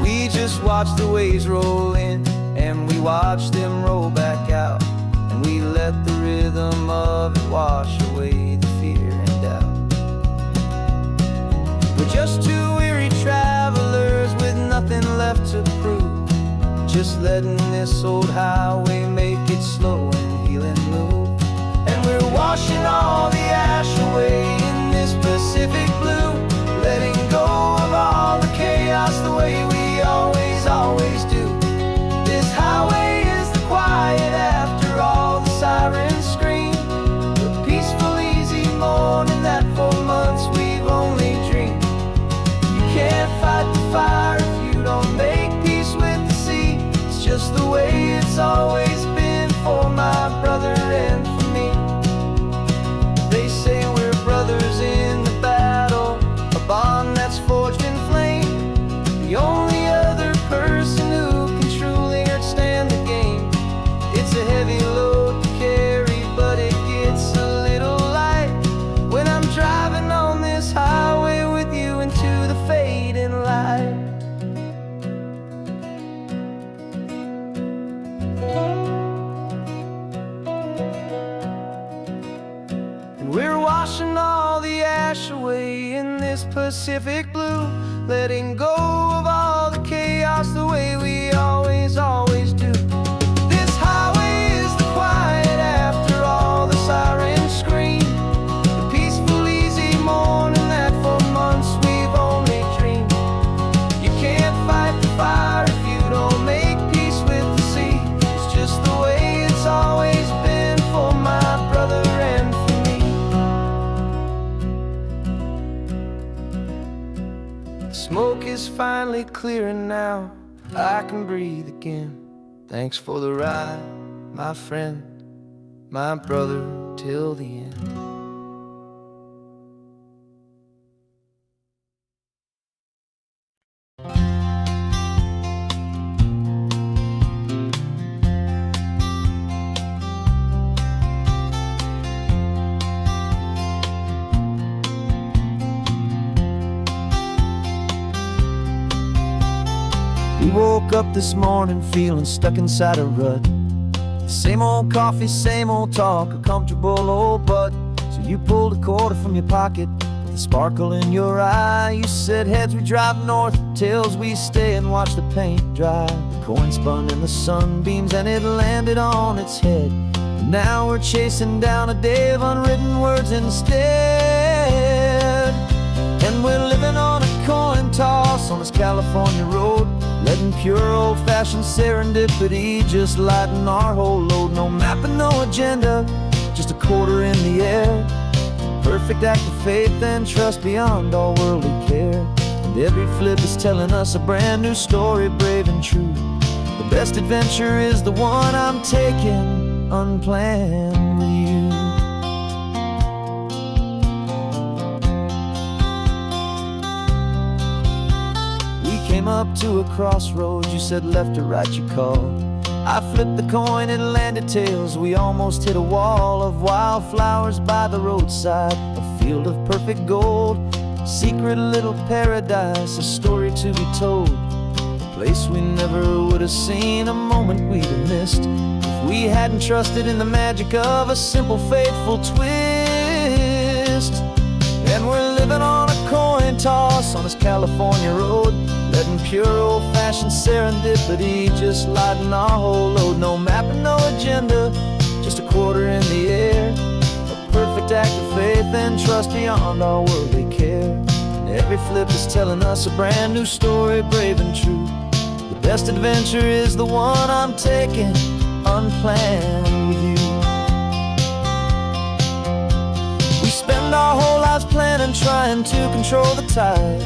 Speaker 2: We just watch the waves roll in, and we watch them roll back out, and we let the rhythm of it wash away the fear and doubt. We're just two weary travelers with nothing left to prove, just letting this old highway make its slow and healing move. And we're washing all the ash away in this Pacific blue, letting go of all the chaos the way we always do. This highway is the quiet after all the sirens scream, the peaceful easy morning that for months we've only dreamed. You can't fight the fire if you don't make peace with the sea. It's just the way it's always been for my brother and for me. They say we're brothers in the battle,
Speaker 1: Pacific blue, letting go of all the chaos the way we always do. This highway is the quiet after all the sirens scream, the peaceful, easy morning that for months we've only dreamed. You can't fight the fire if you don't make peace with the sea. It's just the way it's always been for my brother and for me. The smoke is finally clearing now, I can breathe again. Thanks for the ride, my friend, my brother, till the end. We woke up this morning feeling stuck inside a rut. Same old coffee, same old talk, a comfortable old butt. So you pulled a quarter from your pocket with a sparkle in your eye. You said heads we drive north, tails we stay and watch the paint dry. The coin spun in the sunbeams and it landed on its head. And now we're chasing down a day of unwritten words instead. And we're living on a coin toss on this California road, letting pure old-fashioned serendipity just lighten our whole load. No map and no agenda, just a quarter in the air. Perfect act of faith and trust beyond all worldly care. And every flip is telling us a brand new story, brave and true. The best adventure is the one I'm taking, unplanned with you. Came up to a crossroads, you said left or right you called. I flipped the coin, it landed tails. We almost hit a wall of wildflowers by the roadside, a field of perfect gold, secret little paradise, a story to be told. A place we never would have seen, a moment we'd have missed if we hadn't trusted in the magic of a simple, faithful twist. And we're living on a coin toss on this California road, letting pure old-fashioned serendipity just lighten our whole load. No map and no agenda, just a quarter in the air. A perfect act of faith and trust beyond our worldly care. And every flip is telling us a brand new story, brave and true. The best adventure is the one I'm taking, unplanned with you. We spend our whole lives planning, trying to control the tide,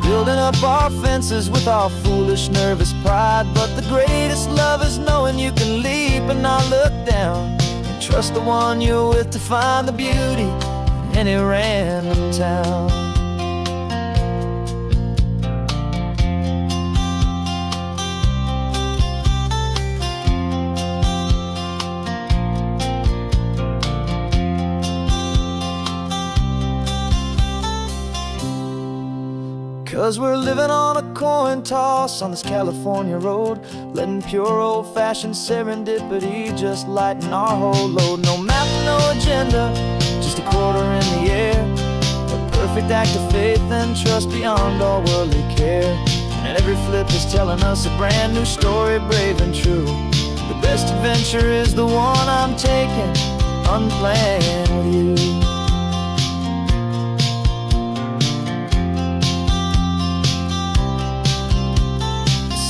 Speaker 1: building up our fences with our foolish, nervous pride. But the greatest love is knowing you can leap and not look down, and trust the one you're with to find the beauty in any random town. Cause we're living on a coin toss on this California road, letting pure old-fashioned serendipity just lighten our whole load. No map, no agenda, just a quarter in the air. A perfect act of faith and trust beyond all worldly care. And every flip is telling us a brand new story, brave and true. The best adventure is the one I'm taking, unplanned with you.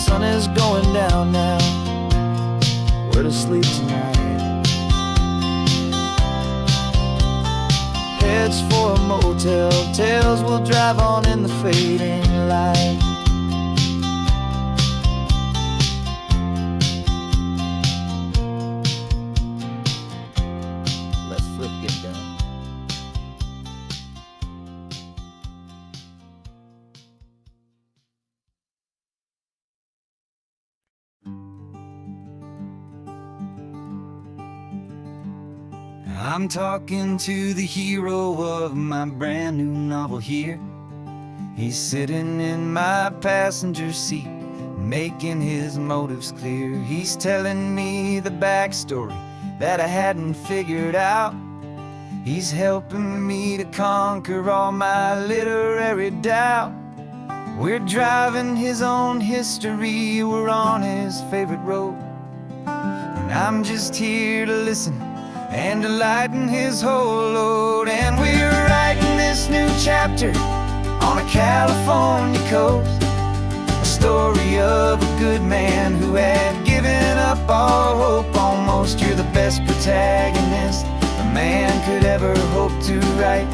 Speaker 1: Sun is going down now, we're to sleep tonight. Heads for a motel, tails will drive on in the fading light. Let's flip, get done. I'm talking to the hero of my brand new novel here. He's sitting in my passenger seat, making his motives clear. He's telling me the backstory that I hadn't figured out.
Speaker 2: He's helping me to conquer all my literary doubt. We're driving his own history, we're on his favorite road. And I'm just here to listen and to lighten his whole load. And we're writing this new chapter on a California coast, a story of a good man who had given up all hope almost. You're the best protagonist a man could ever hope to write.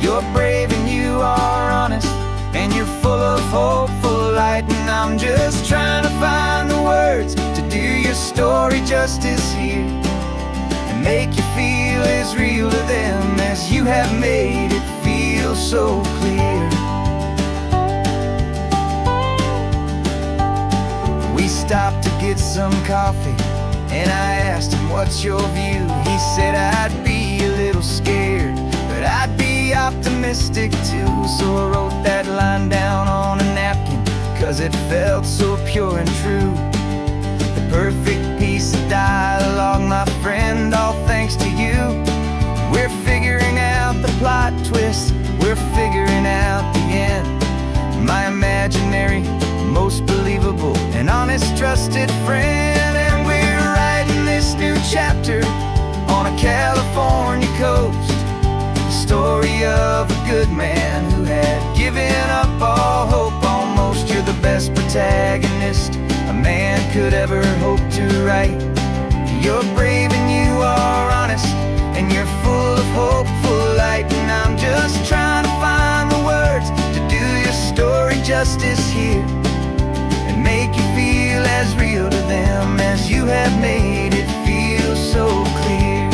Speaker 2: You're brave and you are honest, and you're full of hopeful light. And I'm just trying to find the words to do your story justice here, and make you feel as real to them as you have made it feel so clear. We stopped to get some coffee, and I asked him, what's your view? He said, I'd be a little scared, but I'd be optimistic too. So I wrote that line down on a napkin, 'cause it felt so pure and true. The perfect piece of dialogue, my friend, all thanks to you. We're figuring out the plot twist, we're figuring out the end. My imaginary, most believable and honest trusted friend. And we're writing this new chapter on a California coast, the story of a good man who had given up all hope almost. You're the best protagonist a man could ever hope to write. You're brave and you are honest, and you're full of hopeful light. And I'm just trying to find the words to do your story justice here, and make you feel as real to them as you have made it feel so clear.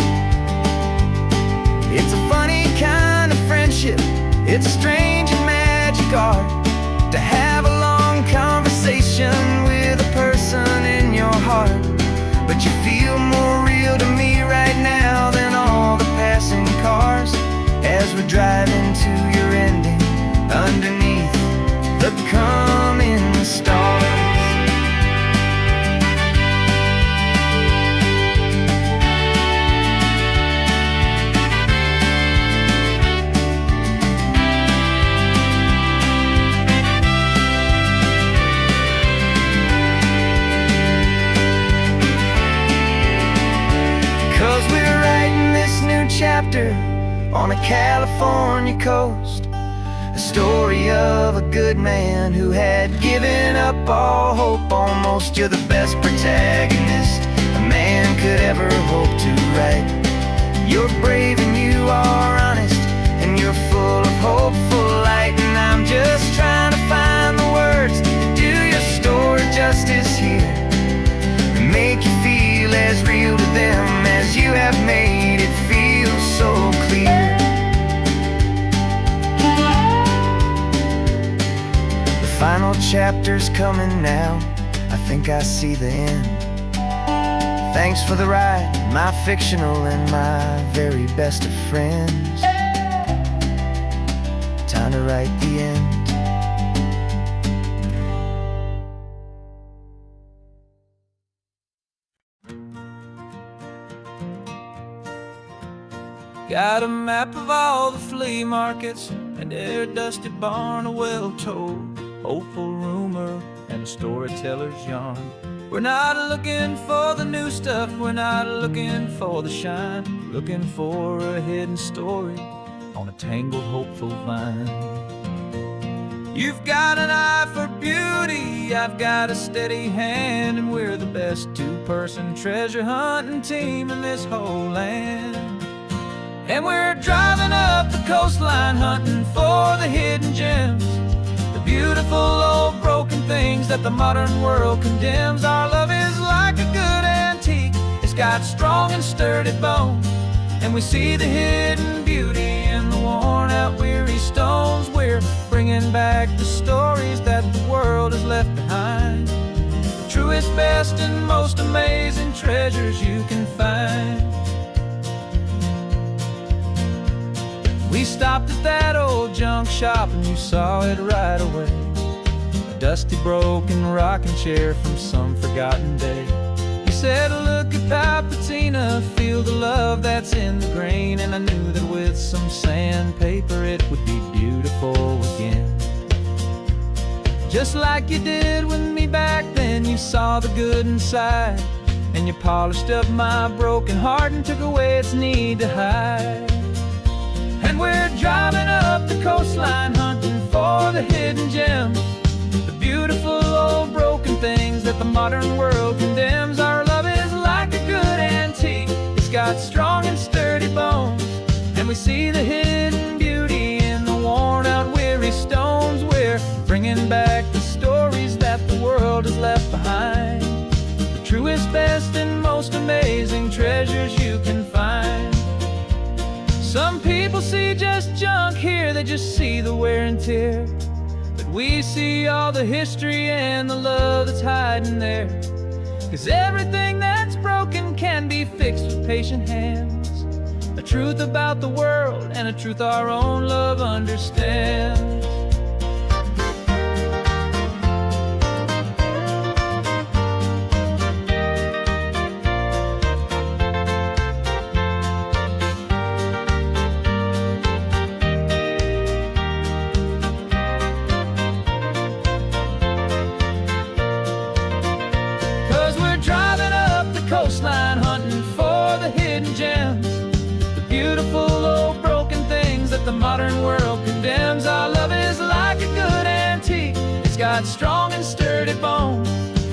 Speaker 2: It's a funny kind of friendship, it's a strange and magic art to have a long conversation with a person in your heart. But you feel more real to me right now than all the passing cars, as we're driving to your ending underneath the coming stars. Chapter on a California coast, a story of a good man who had given up all hope almost. You're the best protagonist a man could ever hope to write. You're brave and you are honest, and you're full of hopeful light. And I'm just trying to find the words to do your story justice here, and make you feel as real to them as you have made it feel so clear. The final chapter's coming now, I think I see the end. Thanks for the ride, my fictional and my very best of friends. Time to write the end. Got a map of all the flea markets and their dusty barn, a well-told hopeful rumor and a storyteller's yarn. We're not looking for the new stuff, we're not looking for the shine, looking for a hidden story on a tangled hopeful vine. You've got an eye for beauty, I've got a steady hand, and we're the best two-person treasure hunting team in this whole land. And we're driving up the coastline hunting for the hidden gems, the beautiful old broken things that the modern world condemns. Our love is like a good antique, it's got strong and sturdy bones, and we see the hidden beauty in the worn out weary stones. We're bringing back the stories that the world has left behind, the truest, best and most amazing treasures you can find. We stopped at that old junk shop and you saw it right away, a dusty broken rocking chair from some forgotten day. You said, look at Papatina, feel the love that's in the grain. And I knew that with some sandpaper it would be beautiful again. Just like you did with me back then, you saw the good inside, and you polished up my broken heart and took away its need to hide. And we're driving up the coastline, hunting for the hidden gems, the beautiful old broken things that the modern world condemns. Our love is like a good antique, it's got strong and sturdy bones, and we see the hidden beauty in the worn out weary stones. We're bringing back the stories that the world has left behind, the truest, best, and most amazing treasures you can find. Some people see just junk here, they just see the wear and tear, but we see all the history and the love that's hiding there. 'Cause everything that's broken can be fixed with patient hands, a truth about the world and a truth our own love understands. 'Cause we're driving up the coastline, hunting for the hidden gems, the beautiful old broken things that the modern world condemns. Our love is like a good antique, it's got strong and sturdy bones,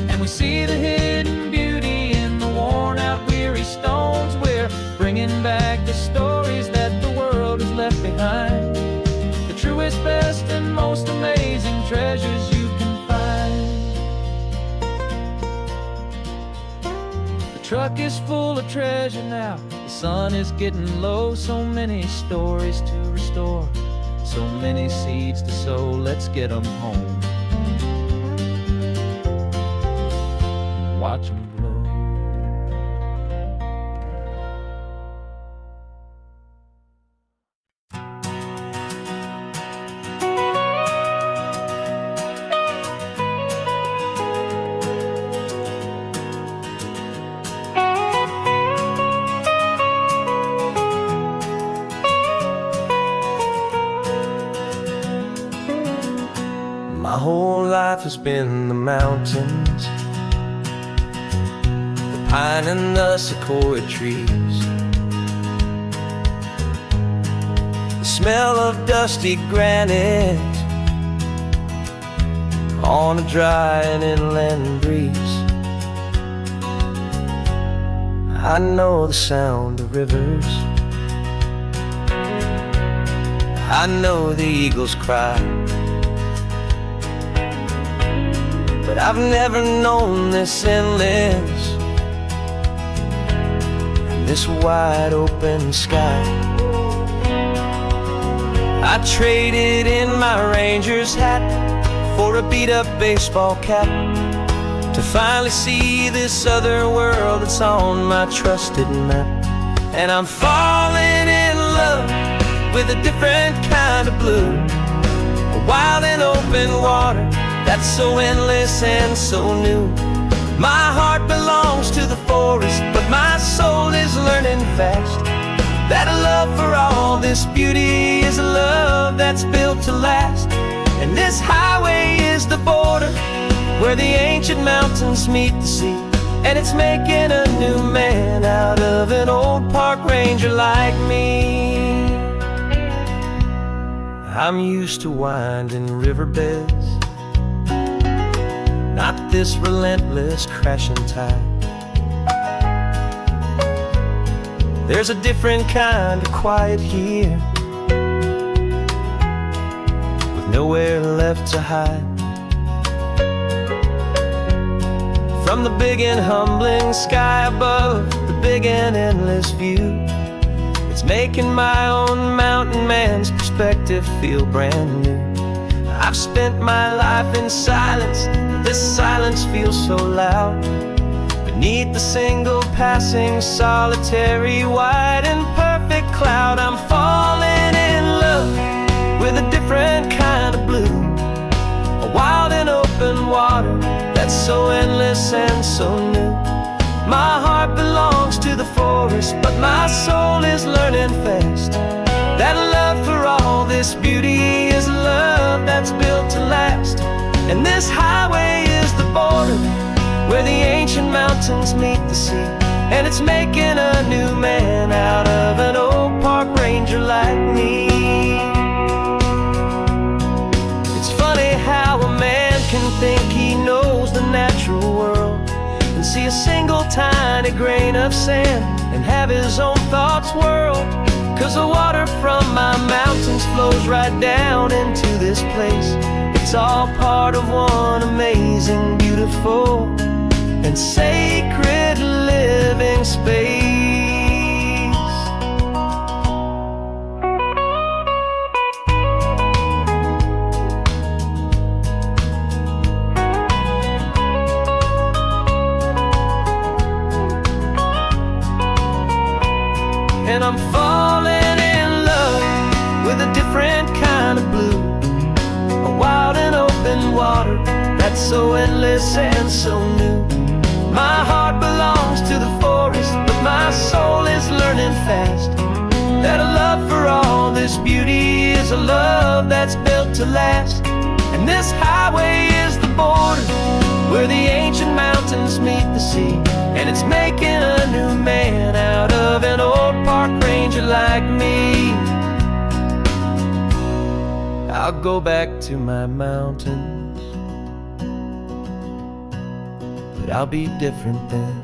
Speaker 2: and we see the hidden beauty in the worn out weary stones. We're bringing back the stories that the world has left behind, the truest, best, and most amazing treasures you can find. The truck is full of treasure now, the sun is getting low. So many stories to restore, so many seeds to sow. Let's get them home, watch them blow.
Speaker 1: My whole life has been the mountains, the pine and the sequoia trees, the smell of dusty granite on a dry and inland breeze. I know the sound of rivers, I know the eagles cry, but I've never known this endless, this wide open sky. I traded in my Ranger's hat for a beat-up baseball cap, to finally see this other world that's on my trusted map. And I'm falling in love with a different kind of blue, a wild and open water that's so endless and so new. My heart belongs to the forest, but my soul is learning fast that a love for all this beauty is a love that's built to last. And this highway is the border where the ancient mountains meet the sea, and it's making a new man out of an old park ranger like me. I'm used to winding riverbeds, not this relentless crashing tide. There's a different kind of quiet here, with nowhere left to hide. From the big and humbling sky above, the big and endless view, it's making my own mountain man's perspective feel brand new. I've spent my life in silence, this silence feels so loud. Beneath the single passing solitary white and perfect cloud, I'm falling in love with a different kind of blue, a wild and open water that's so endless and so new. My heart belongs to the forest, but my soul is learning fast that love for all this beauty is a love that's built to last. And this highway is the border where the ancient mountains meet the sea, and it's making a new man out of an old park ranger like me. It's funny how a man can think he knows the natural world and see a single tiny grain of sand and have his own thoughts whirl. 'Cause the water from my mountains flows right down into this place. It's all part of one amazing, beautiful, and sacred living space. And I'm falling in love with a different kind of blue, a wild and open water that's so endless and so new. My heart belongs to the forest, but my soul is learning fast that a love for all this beauty is a love that's built to last. And this highway is the border where the ancient mountains meet the sea, and it's making a new man out of an old park ranger like me. I'll go back to my mountains, but I'll be different then,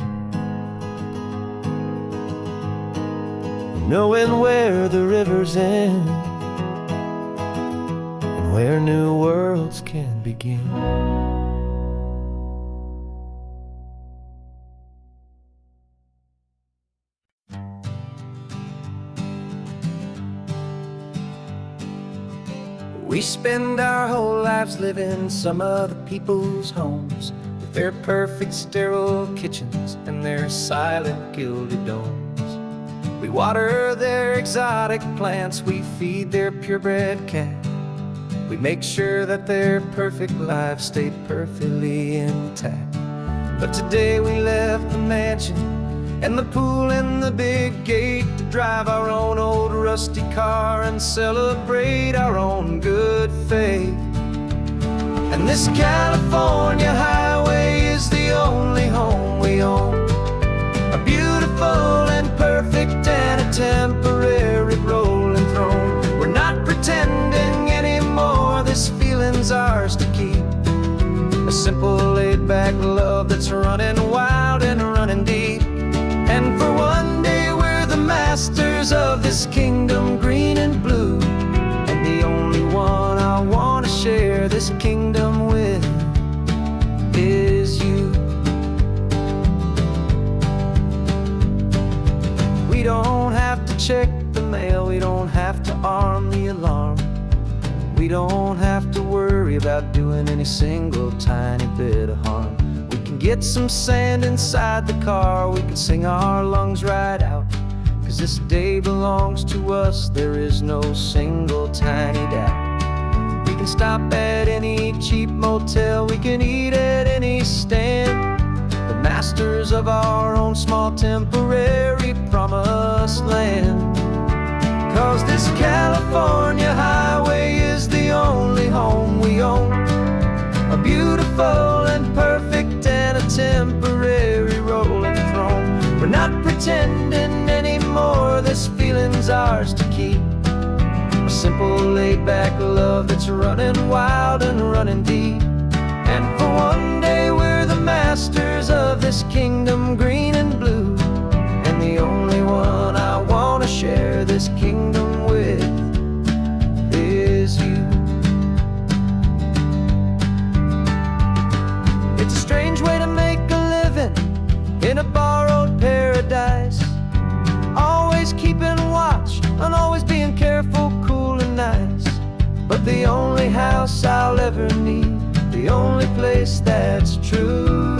Speaker 1: knowing where the rivers end and where new worlds can begin. We spend our whole lives living some other people's homes, with their perfect sterile kitchens and their silent gilded domes. We water their exotic plants, we feed their purebred cat. We make sure that their perfect lives stay perfectly intact. But today we left the mansion and the pool and the big gate to drive our own old rusty car and celebrate our own good faith. And this California highway is the only home we own, a beautiful and perfect and a temporary rolling throne. We're not pretending anymore, this feeling's ours to keep, a simple laid-back love that's running wild and running deep. And for one day we're the masters of this kingdom green and blue, and the only one I want to share this kingdom with is you. We don't have to check the mail, we don't have to arm the alarm, we don't have to worry about doing any single tiny bit of harm. We can get some sand inside the car, we can sing our lungs right out, 'cause this day belongs to us, there is no single tiny doubt. We can stop at any cheap motel, we can eat at any stand, the masters of our own small temporary promised land. 'Cause this California highway is the only home we own, a beautiful and perfect and a temporary rolling throne. We're not pretending anymore, this feeling's ours to keep, a simple laid-back love that's running wild and running deep. And for one day we're the masters of this kingdom green and blue, and the only one I want to share this kingdom with is you. It's a strange way to make a living in a borrowed paradise, always keeping watch and always being careful, cool and nice. But the only house I'll ever need, the only place that's true,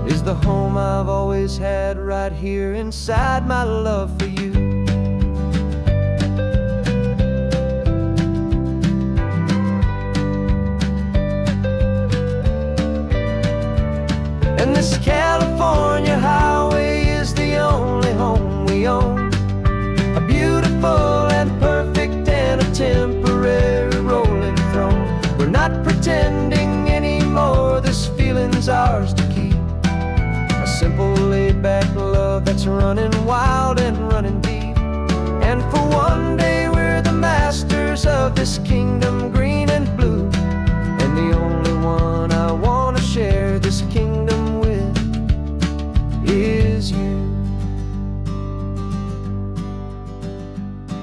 Speaker 1: is the home I've always had right here inside my love for you. And this California simple and perfect and a temporary rolling throne. We're not pretending anymore, this feeling's ours to keep. A simple laid-back love that's running wild and running deep. And for one day we're the masters of this kingdom, green and blue. And the only one I want to share this kingdom with is you.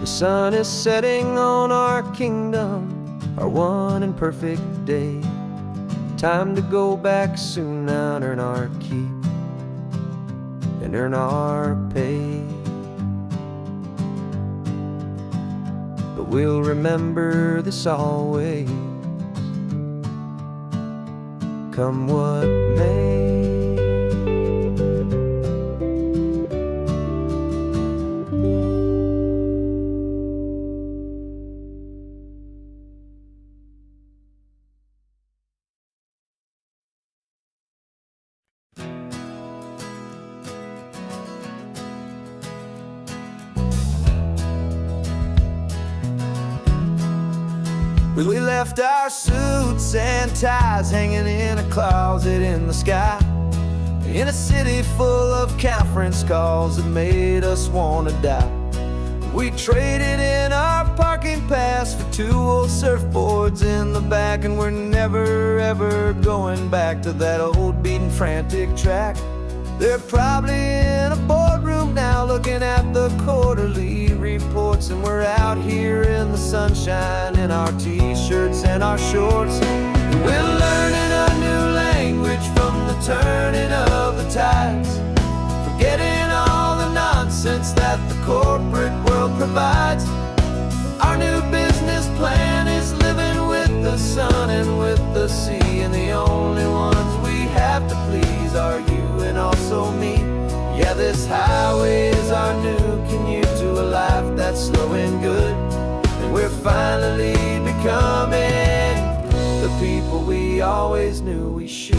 Speaker 1: The sun is setting on our kingdom, our one and perfect day. Time to go back soon now and earn our keep and earn our pay. But we'll remember this always, come what may. We left our suits and ties hanging in a closet in the sky, in a city full of conference calls that made us want to die. We traded in our parking pass for 2 old surfboards in the back, and we're never ever going back to that old beaten frantic track. They're probably in a boardroom now looking at the quarterly reports, and we're out here in the sunshine in our t-shirts and our shorts. We're learning a new language from the turning of the tides, forgetting all the nonsense that the corporate world provides. Our new business plan is living with the sun and with the sea, and the only ones we have to please are you and also me. Yeah, this highway is our new commute to a life that's slow and good, and we're finally becoming the people we always knew we should.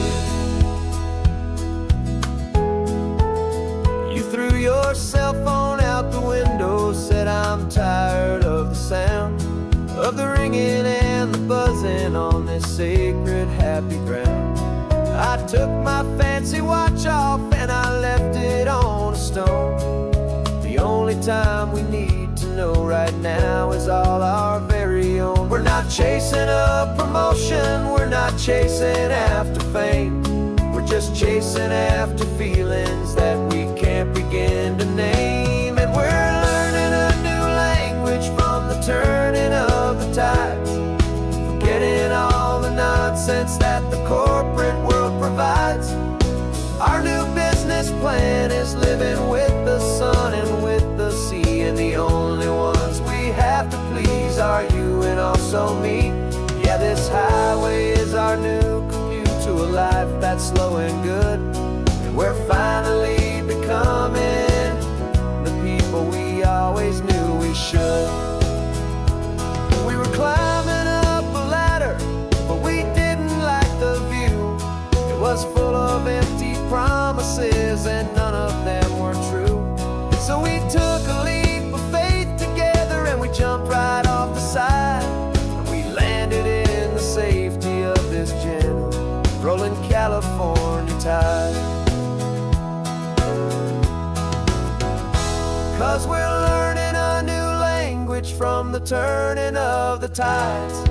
Speaker 1: You threw your cell phone out the window, said I'm tired of the sound of the ringing and the buzzing on this sacred happy ground. I took my fancy watch off and I left it on a stone. The only time we need to know right now is all our very own. We're not chasing a promotion, we're not chasing after fame. We're just chasing after feelings that we can't begin to name. And we're learning a new language from the turning of the tides, forgetting all the nonsense that the corporate world provides. Our new business plan is living with the sun and with the sea, and the only ones we have to please are you and also me. Yeah, this highway is our new commute to a life that's slow and good, and we're finally becoming the people we always knew we should. We were climbing up a ladder, but we didn't like the view. It was full of empty promises and none of them were true. So we took a leap of faith together and we jumped right off the side, and we landed in the safety of this gentle rolling California tide. 'Cause we're learning a new language from the turning of the tides,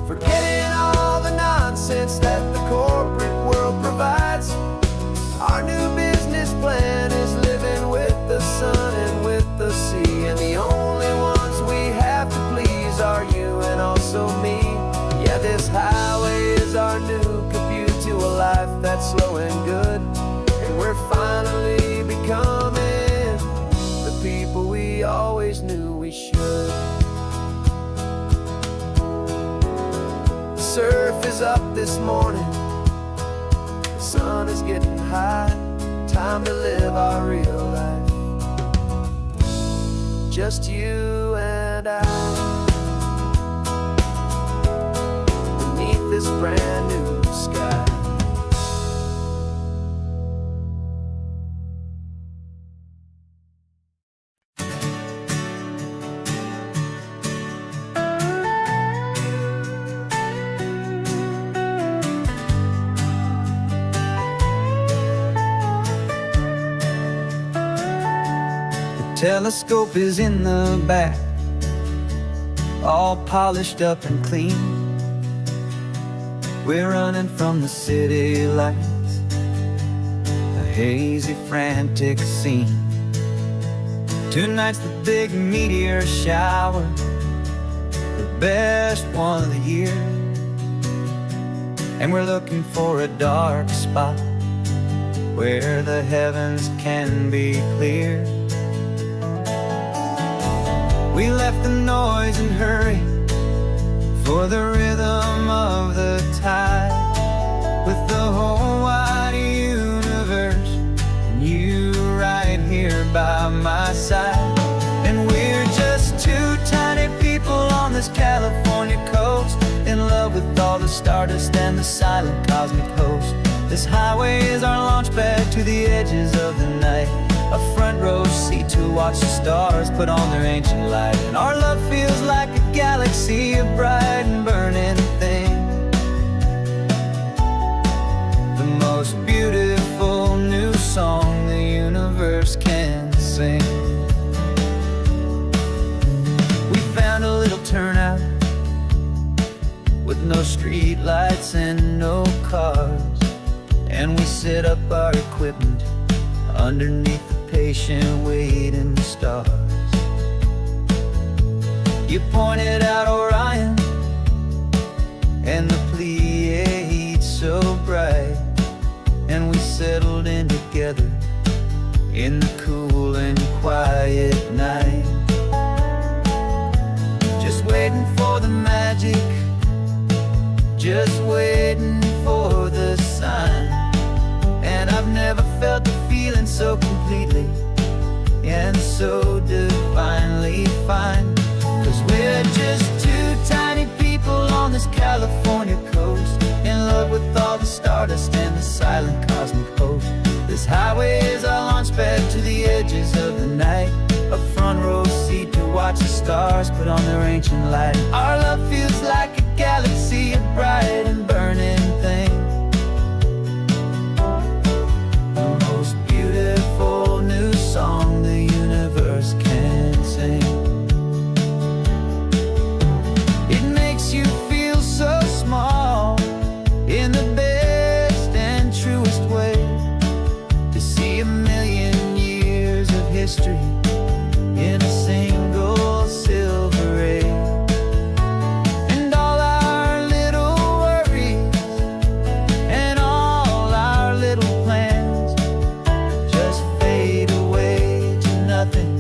Speaker 1: forgetting all the nonsense that the corporate world provides. Our new business plan is living with the sun and with the sea, and the only ones we have to please are you and also me. Yeah, this highway is our new commute to a life that's slow and good, and we're finally becoming the people we always knew we should. Surf is up this morning, the sun is getting high, time to live our real life, just you and I, beneath this brand new sky.
Speaker 2: telescope is in the back, all polished up and clean. We're running from the city lights, a hazy, frantic scene. Tonight's the big meteor shower, the best one of the year. And we're looking for a dark spot where the heavens can be clear. We left the noise and hurry for the rhythm of the tide, with the whole wide universe and you right here by my side. And we're just two tiny people on this California coast, in love with all the stardust and the silent cosmic host. This highway is our launch pad to the edges of the night, a front row seat to watch the stars put on their ancient light. And our love feels like a galaxy, a bright and burning thing, the most beautiful new song the universe can sing. We found a little turnout with no street lights and no cars, and we set up our equipment underneath the patient waiting stars. You pointed out Orion and the Pleiades so bright, and we settled in together in the cool and quiet night, just waiting for the magic, just waiting for the sign. And I've never felt the feeling so completely and so divinely fine. 'Cause we're just two tiny people on this California coast, in love with all the stardust and the silent cosmic host. This highway is our launch pad to the edges of the night, a front row seat to watch the stars put on their ancient light. Our love feels like a galaxy, a bright and burning thing, the most beautiful new song the universe can sing. It makes you feel so small in the best and truest way, to see a million years of history in a single silver ray. And all our little worries and all our little plans just fade away to nothing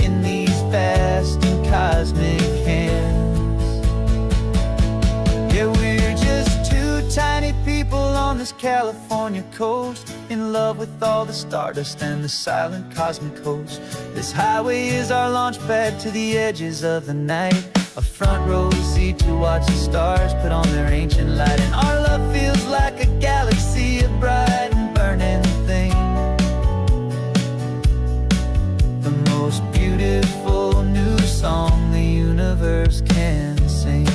Speaker 2: in these vast and cosmic hands. Yeah, we're just two tiny people on this California coast, in love with all the stardust and the silent cosmic host. This highway is our launch pad to the edges of the night, a front row seat to watch the stars put on their ancient light. And our love feels like a galaxy, a bright and burning thing, the most beautiful new song the universe can sing.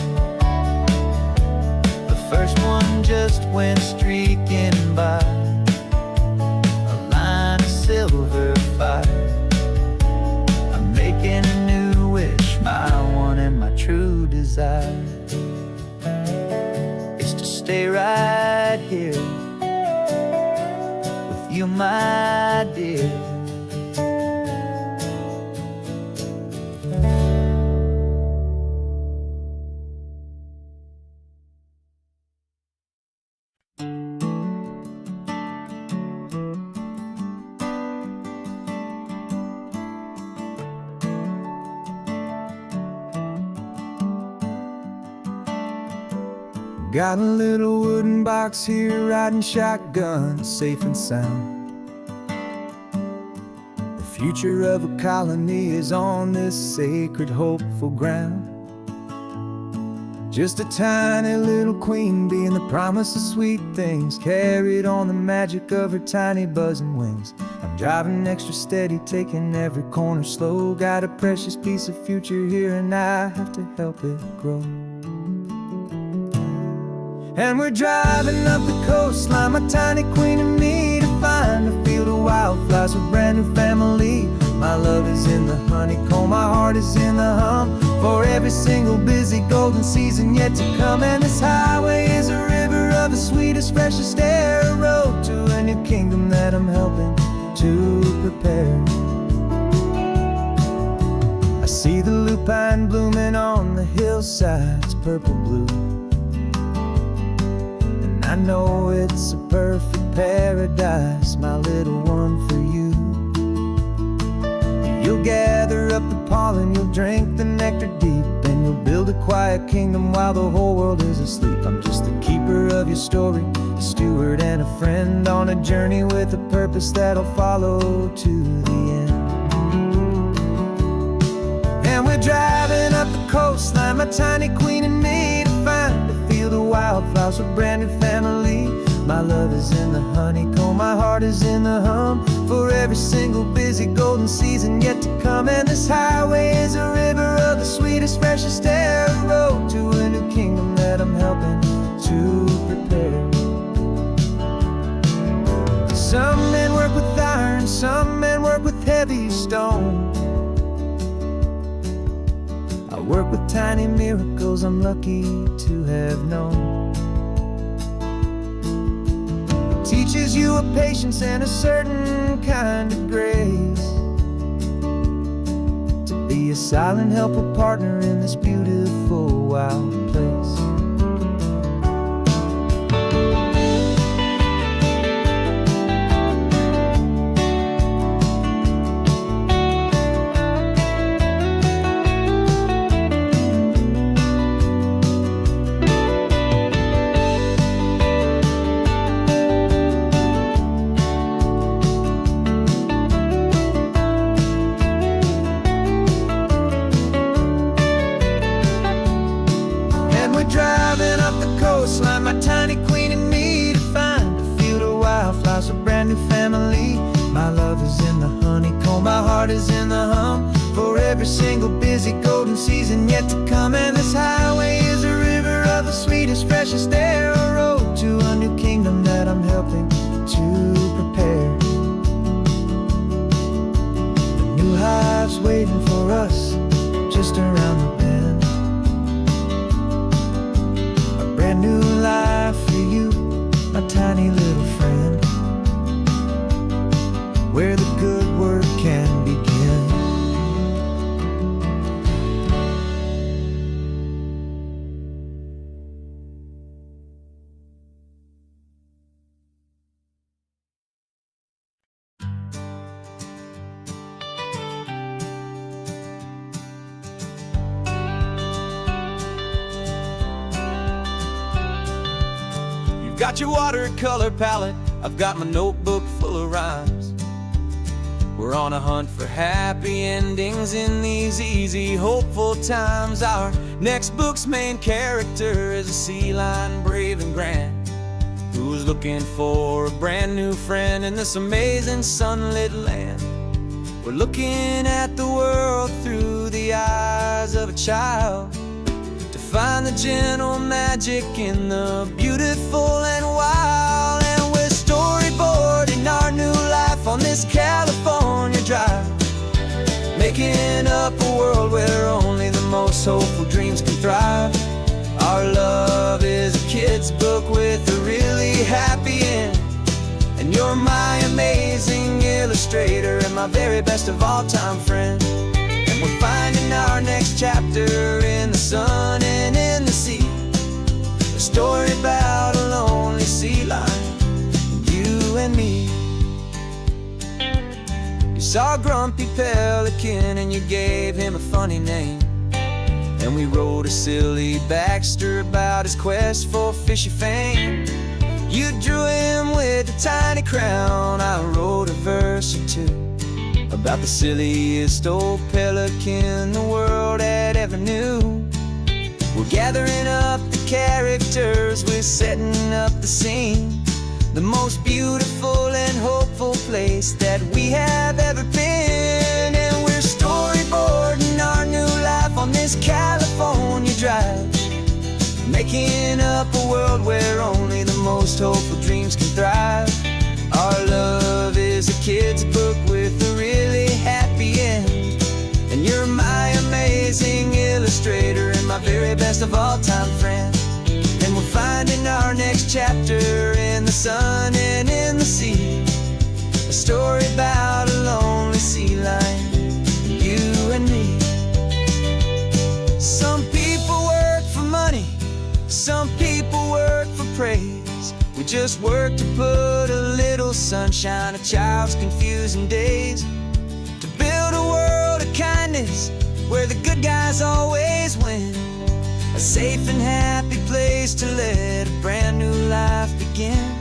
Speaker 2: The first one just went streaking by, a line of silver fire. I'm making a new wish, my one and my true desire is to stay right here with you, my dear.
Speaker 1: Got a little wooden box here, riding shotgun, safe and sound. The future of a colony is on this sacred, hopeful ground. Just a tiny little queen bee and the promise of sweet things, carried on the magic of her tiny buzzing wings. I'm driving extra steady, taking every corner slow. Got a precious piece of future here and I have to help it grow. And we're driving up the coastline, my tiny queen and me, to find a field of wildflowers with brand new family. My My love is in the honeycomb, my heart is in the hum, for every single busy golden season yet to come. And this highway is a river of the sweetest, freshest air, a road to a new kingdom that I'm helping to prepare. I see the lupine blooming on the hillsides, purple blue, and I know it's a perfect paradise, my little one, for you. You'll gather up the pollen, you'll drink the nectar deep, and you'll build a quiet kingdom while the whole world is asleep. I'm just the keeper of your story, a steward and a friend on a journey with a purpose that'll follow to the end. And we're driving up the coastline, my tiny queen and me, to find a field of wildflowers for a brand new family. My love is in the honeycomb, my heart is in the hum, for every single busy golden season yet to come. And this highway is a river of the sweetest, freshest air, a road to a new kingdom that I'm helping to prepare. Some men work with iron, some men work with heavy stone. I work with tiny miracles I'm lucky to have known. Teaches you a patience and a certain kind of grace, to be a silent, helpful partner in this beautiful, wild place. Driving up the coastline, my tiny queen and me, to find a field of wildflowers, a brand new family. My love is in the honeycomb, my heart is in the hum, for every single busy golden season yet to come. And this highway is a river of the sweetest, freshest air, a road to a new kingdom that I'm helping to prepare. A new hive's waiting for us just around the bend. Brand new life for you, my tiny little friend, where the good work can begin.
Speaker 2: Got your watercolor palette, I've got my notebook full of rhymes. We're on a hunt for happy endings in these easy, hopeful times. Our next book's main character is a sea lion, brave and grand, who's looking for a brand new friend in this amazing sunlit land. We're looking at the world through the eyes of a child, find the gentle magic in the beautiful and wild. And we're storyboarding our new life on this California drive, making up a world where only the most hopeful dreams can thrive. Our love is a kid's book with a really happy end, and you're my amazing illustrator and my very best of all time friend. We're finding our next chapter in the sun and in the sea, a story about a lonely sea lion, you and me. You saw a grumpy pelican and you gave him a funny name, and we wrote a silly Baxter about his quest for fishy fame. You drew him with a tiny crown, I wrote a verse or two about the silliest old pelican the world had ever knew. We're gathering up the characters, we're setting up the scene, the most beautiful and hopeful place that we have ever been. And we're storyboarding our new life on this California drive, making up a world where only the most hopeful dreams can thrive. Our love is a kid's book with a really happy end, very best of all time friend. And we're finding our next chapter in the sun and in the sea. A story about a lonely sea lion, you and me. Some people work for money, some people work for praise. We just work to put a little sunshine, a child's confusing days, to build a world of kindness where the good guys always win. A safe and happy place to let a brand new life begin.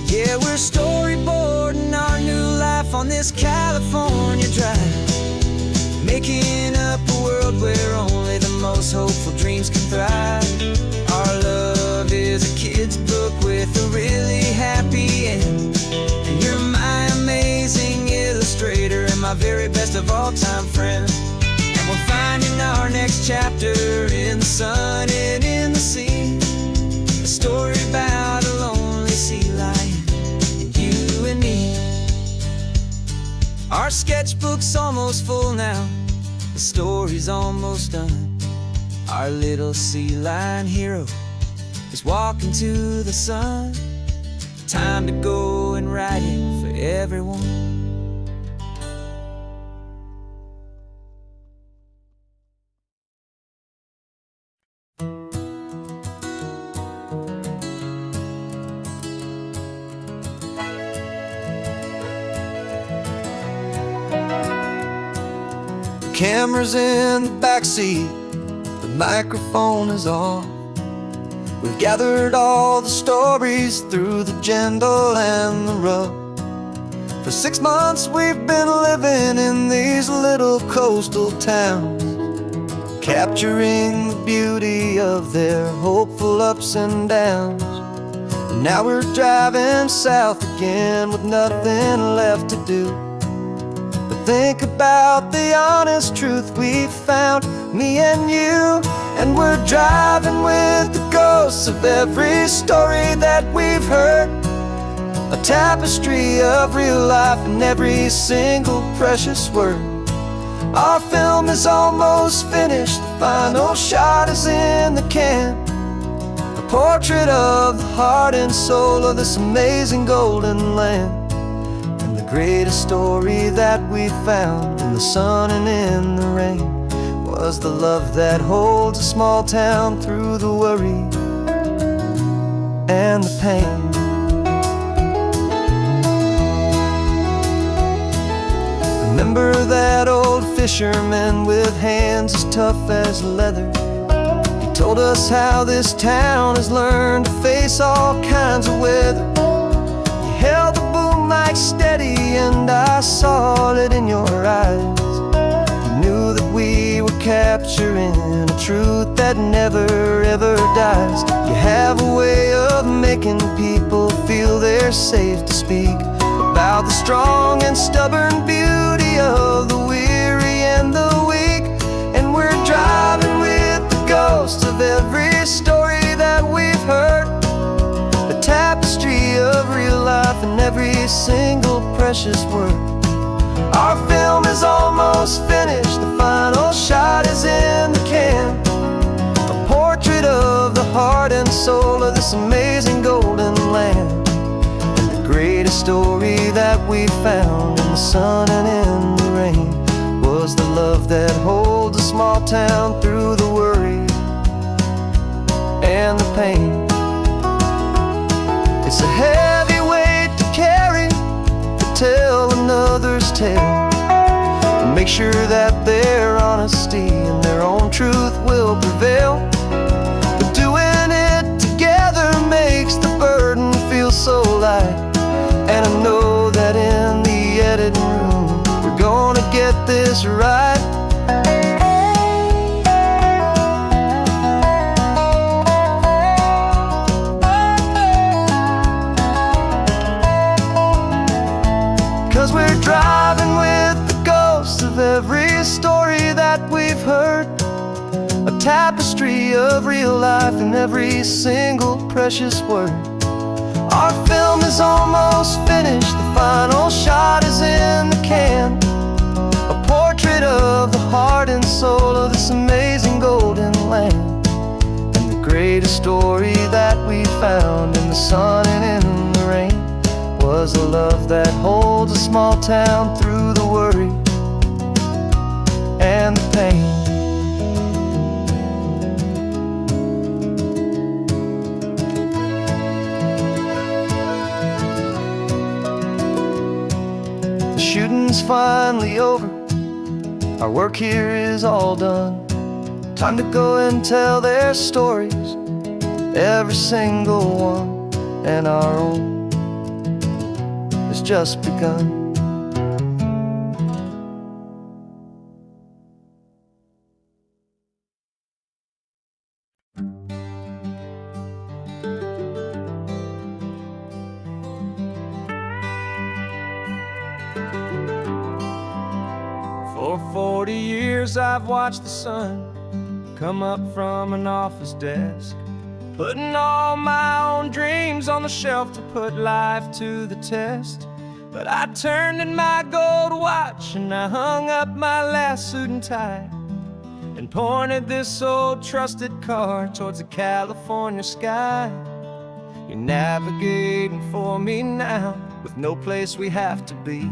Speaker 2: Yeah, we're storyboarding our new life on this California drive, making up a world where only the most hopeful dreams can thrive. Our love is a kid's book with a really happy end, and you're my amazing illustrator and my very best of all time friend. And we're finding our next chapter in the sun and in the sea. A story about a lonely sea lion, you and me. Our sketchbook's almost full now, the story's almost done. Our little sea lion hero is walking to the sun. Time to go and write it for everyone. Camera's in the backseat, the microphone is on. We've gathered all the stories through the gentle and the rough. For 6 months we've been living in these little coastal towns, capturing the beauty of their hopeful ups and downs. And now we're driving south again with nothing left to do. Think about the honest truth we found, me and you. And we're driving with the ghosts of every story that we've heard, a tapestry of real life in every single precious word. Our film is almost finished, the final shot is in the can, a portrait of the heart and soul of this amazing golden land. Greatest story that we found in the sun and in the rain was the love that holds a small town through the worry and the pain. Remember that old fisherman with hands as tough as leather? He told us how this town has learned to face all kinds of weather. You held the boom mic steady and I saw it in your eyes. You knew that we were capturing a truth that never ever dies. You have a way of making people feel they're safe to speak about the strong and stubborn beauty of the weary and the weak. And we're driving with the ghosts of every story that we've heard, the tapestry of real life in every single precious word. Our film is almost finished, the final shot is in the can, a portrait of the heart and soul of this amazing golden land. And the greatest story that we found in the sun and in the rain was the love that holds a small town through the worry and the pain. It's a heavy weight to carry, to tell another's tale, and make sure that their honesty and their own truth will prevail. But doing it together makes the burden feel so light. And I know that in the editing room we're gonna get this right.
Speaker 1: tapestry of real life in every single precious word. Our film is almost finished, the final shot is in the can. A portrait of the heart and soul of this amazing golden land. And the greatest story that we found in the sun and in the rain was a love that holds a small town through the worry and the pain. The shooting's finally over, our work here is all done. Time to go and tell their stories, every single one, and our own has just begun. For 40 years I've watched the sun come up from an office desk, putting all my own dreams on the shelf to put life to the test. But I turned in my gold watch and I hung up my last suit and tie, and pointed this old trusted car towards the California sky. You're navigating for me now, with no place we have to be.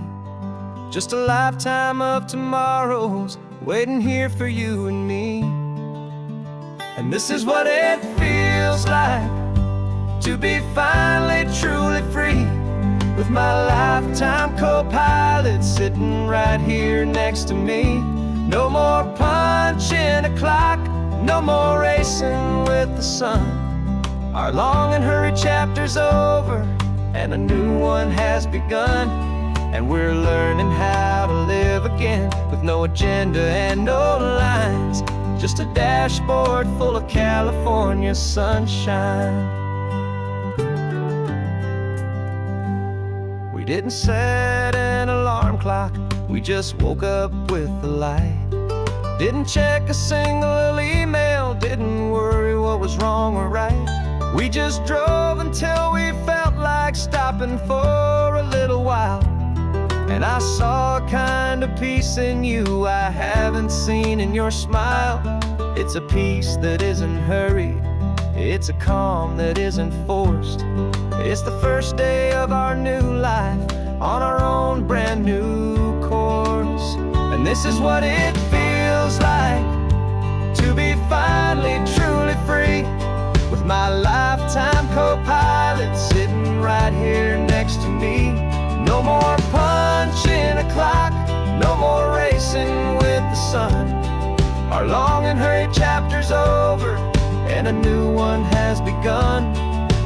Speaker 1: Just a lifetime of tomorrows waiting here for you and me. And this is what it feels like to be finally truly free, with my lifetime co-pilot sitting right here next to me. No more punching a clock, no more racing with the sun. Our long and hurried chapter's over and a new one has begun. And we're learning how to live again, with no agenda and no lines, just a dashboard full of California sunshine. We didn't set an alarm clock, we just woke up with the light. Didn't check a single email, didn't worry what was wrong or right. We just drove until we felt like stopping for a little while. And I saw a kind of peace in you I haven't seen in your smile. It's a peace that isn't hurried, it's a calm that isn't forced. It's the first day of our new life on our own brand new course. And this is what it feels like to be finally truly free, with my lifetime co-pilot sitting right here next to me. No more punching a clock, no more racing with the sun. Our long and hurried chapter's over and a new one has begun.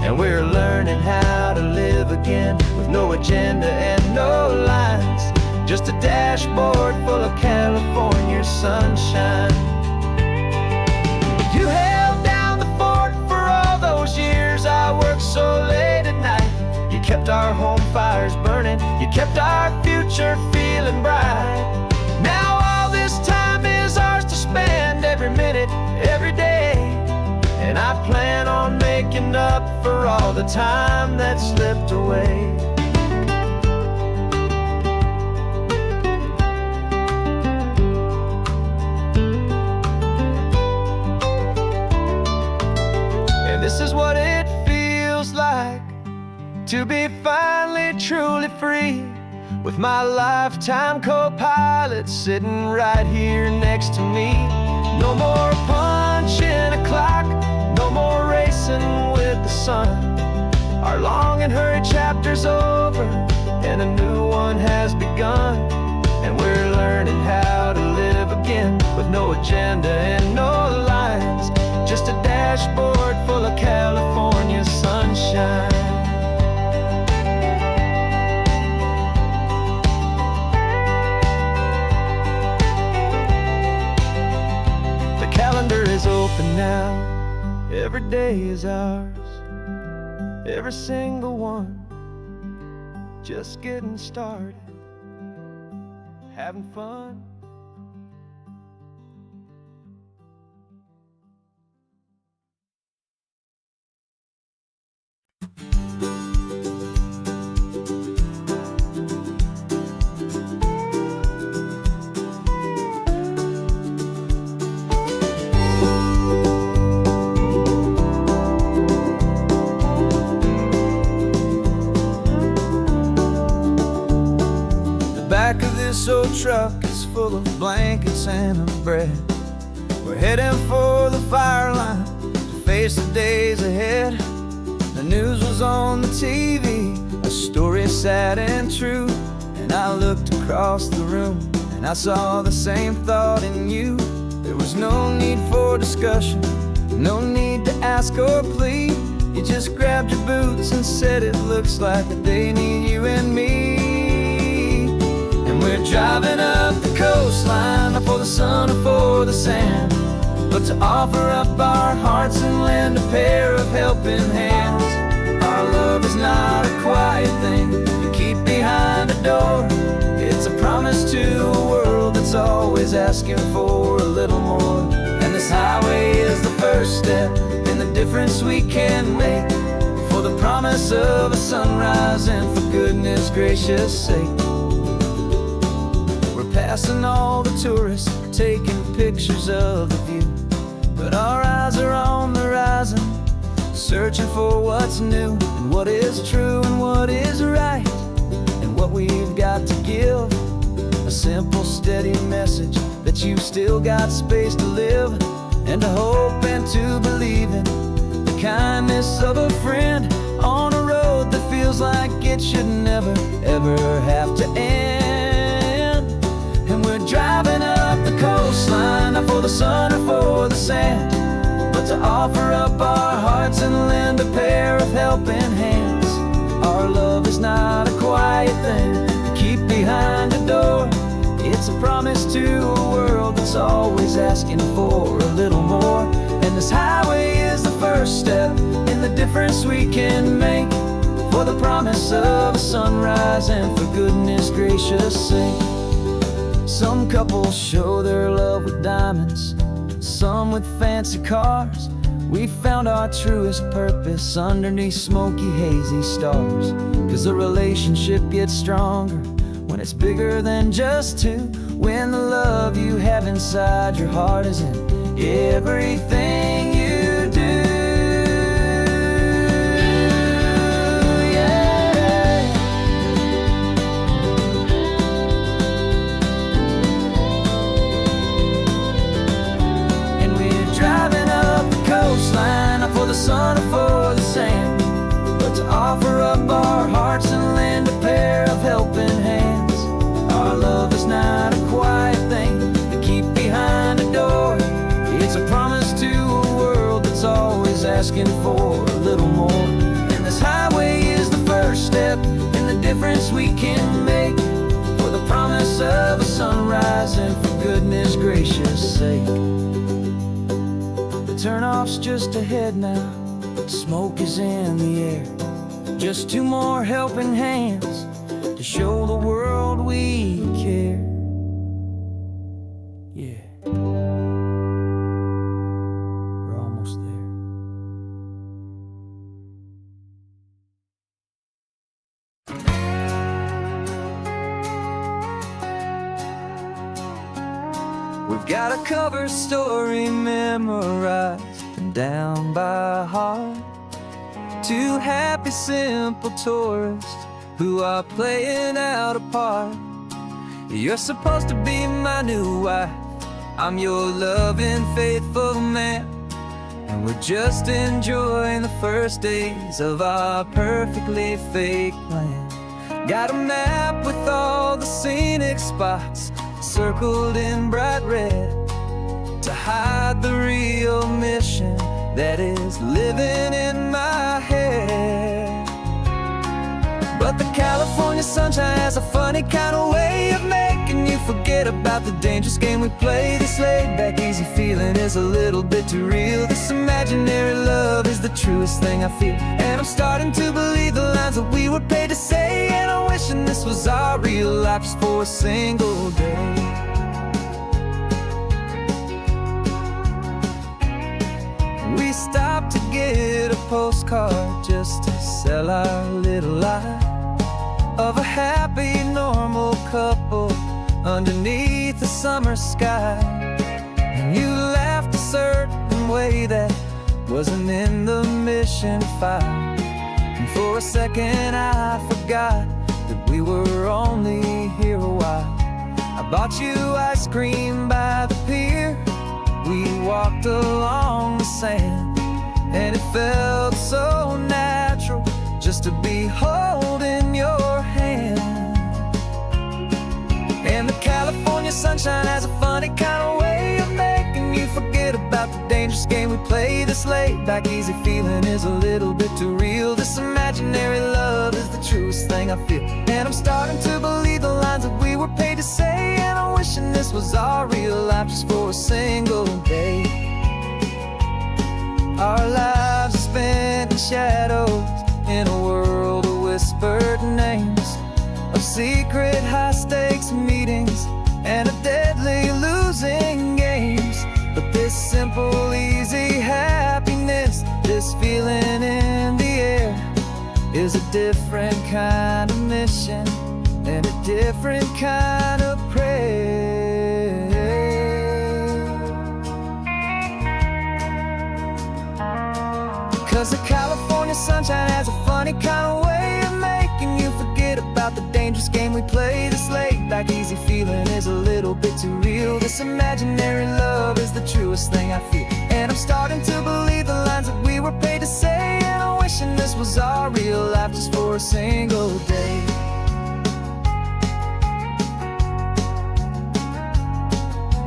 Speaker 1: And we're learning how to live again, with no agenda and no lines, just a dashboard full of California sunshine. You held down the fort for all those years I worked so late at night. You kept our home fires burning, you kept our future feeling bright. Now all this time is ours to spend, every minute, every day. And I plan on making up for all the time that slipped away. And this is what it feels like to be finally truly free, with my lifetime co-pilot sitting right here next to me. No more punching a clock, no more racing with the sun. Our long and hurried chapter's over and a new one has begun. And we're learning how to live again, with no agenda and no lines, just a dashboard full of California sunshine. Calendar is open now, every day is ours, every single one, just getting started, having fun.
Speaker 2: ISO truck is full of blankets and a bread. We're heading for the fire line to face the days ahead. The news was on the TV, a story sad and true. And I looked across the room and I saw the same thought in you. There was no need for discussion, no need to ask or plead. You just grabbed your boots and said it looks like the day need you and me. And we're driving up the coastline, not for the sun or for the sand, but to offer up our hearts and lend a pair of helping hands. Our love is not a quiet thing you keep behind a door. It's a promise to a world that's always asking for a little more. And this highway is the first step in the difference we can make, for the promise of a sunrise and for goodness gracious sake. We're passing all the tourists, taking pictures of the view, but our eyes are on the horizon, searching for what's new and what is true and what is right, and what we've got to give. A simple, steady message that you've still got space to live, and to hope and to believe in the kindness of a friend on a road that feels like it should never, ever have to end. And we're driving up the coastline, not for the sun or for the sand, but to offer up our hearts and lend a pair of helping hands. Our love is not a quiet thing to keep behind a door. It's a promise to a world that's always asking for a little more. And this highway is the first step in the difference we can make, for the promise of a sunrise and for goodness gracious sake. Some couples show their love with diamonds, some with fancy cars. We found our truest purpose underneath smoky, hazy stars. 'Cause the relationship gets stronger when it's bigger than just two, when the love you have inside your heart is in everything you do. Yeah. And we're driving up the coastline, not for the sun or for the sand, but to offer up our hearts and lend a pair of helping hands. Our love is not a quiet thing to keep behind a door. It's a promise to a world that's always asking for a little more. And this highway is the first step in the difference we can make, for the promise of a sunrise and for goodness gracious sake. The turnoff's just ahead now, smoke is in the air. Just two more helping hands to show the world we care. Yeah. We're almost there. We've got a cover story memorized and down by heart. Two happy, simple tourists who are playing out a part. You're supposed to be my new wife, I'm your loving, faithful man, and we're just enjoying the first days of our perfectly fake plan. Got a map with all the scenic spots circled in bright red, to hide the real mission that is living in my head. But the California sunshine has a funny kind of way of making you forget about the dangerous game we play. This laid-back, easy feeling is a little bit too real. This imaginary love is the truest thing I feel, and I'm starting to believe the lines that we were paid to say. And I'm wishing this was our real life just for a single day. We stopped to get a postcard just to sell our little lie of a happy, normal couple underneath the summer sky. And you laughed a certain way that wasn't in the mission file, and for a second I forgot that we were only here a while.
Speaker 1: bought you ice cream by the pier. We walked along the sand, and it felt so natural just to be holding your hand. And the California sunshine has a funny kind of way of making you forget about the dangerous game we play this late. Back easy feeling is a little bit too real. This imaginary love is the truest thing I feel. And I'm starting to believe the lines that we were paid to say. And I'm wishing this was our real life just for a single day. Our lives are spent in shadows, in a world of whispered names, of secret high-stakes meetings and of deadly losing games. But this simple, easy happiness, this feeling in the air, is a different kind of mission and a different kind of prayer. 'Cause the California sunshine has a funny kind of way of making you forget about the dangerous game we play this late. Like easy feeling is a little bit too real. This imaginary love is the truest thing I feel. And I'm starting to believe the lines that we were paid to say. And I'm wishing this was our real life just for a single day.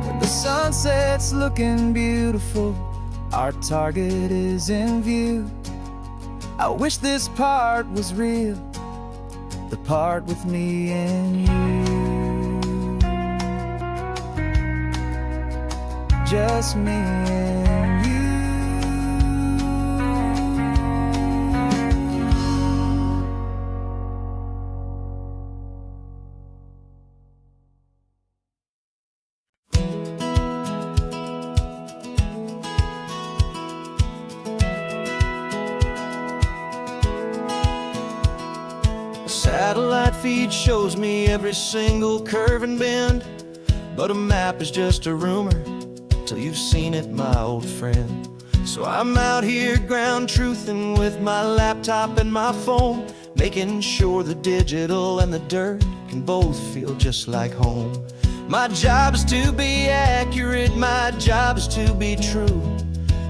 Speaker 1: When the sunset's looking beautiful, our target is in view. I wish this part was real, the part with me and you. Just me and you.
Speaker 3: Satellite feed shows me every single curve and bend, but a map is just a rumor till you've seen it, my old friend. So I'm out here ground truthing with my laptop and my phone, making sure the digital and the dirt can both feel just like home. My job is to be accurate, my job is to be true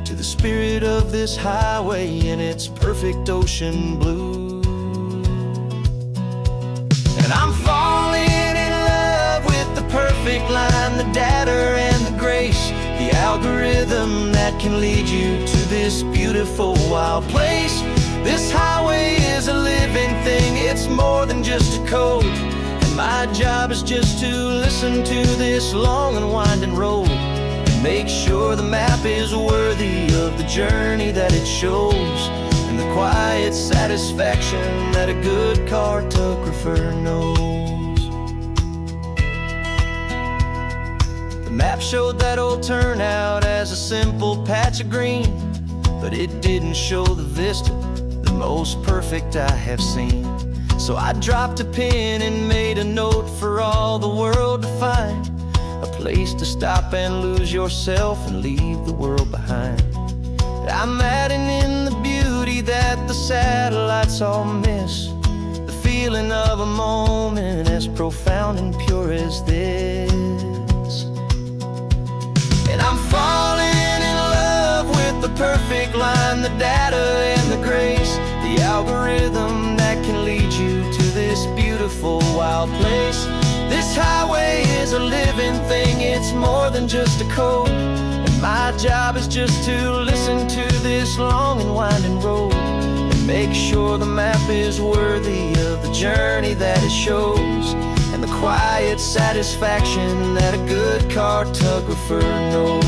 Speaker 3: to the spirit of this highway in its perfect ocean blue. And I'm falling in love with the perfect line, the data and the grace, the algorithm that can lead you to this beautiful wild place. This highway is a living thing, it's more than just a code. And my job is just to listen to this long and winding road and make sure the map is worthy of the journey that it shows, and the quiet satisfaction that a good cartographer knows. The map showed that old turnout as a simple patch of green, but it didn't show the vista, the most perfect I have seen. So I dropped a pin and made a note for all the world to find, a place to stop and lose yourself and leave the world behind. I'm adding in the beauty that the satellites all miss, the feeling of a moment as profound and pure as this. And I'm falling in love with the perfect line, the data and the grace, the algorithm that can lead you to this beautiful wild place. This highway is a living thing, it's more than just a code. My job is just to listen to this long and winding road and make sure the map is worthy of the journey that it shows, and the quiet satisfaction that a good cartographer knows.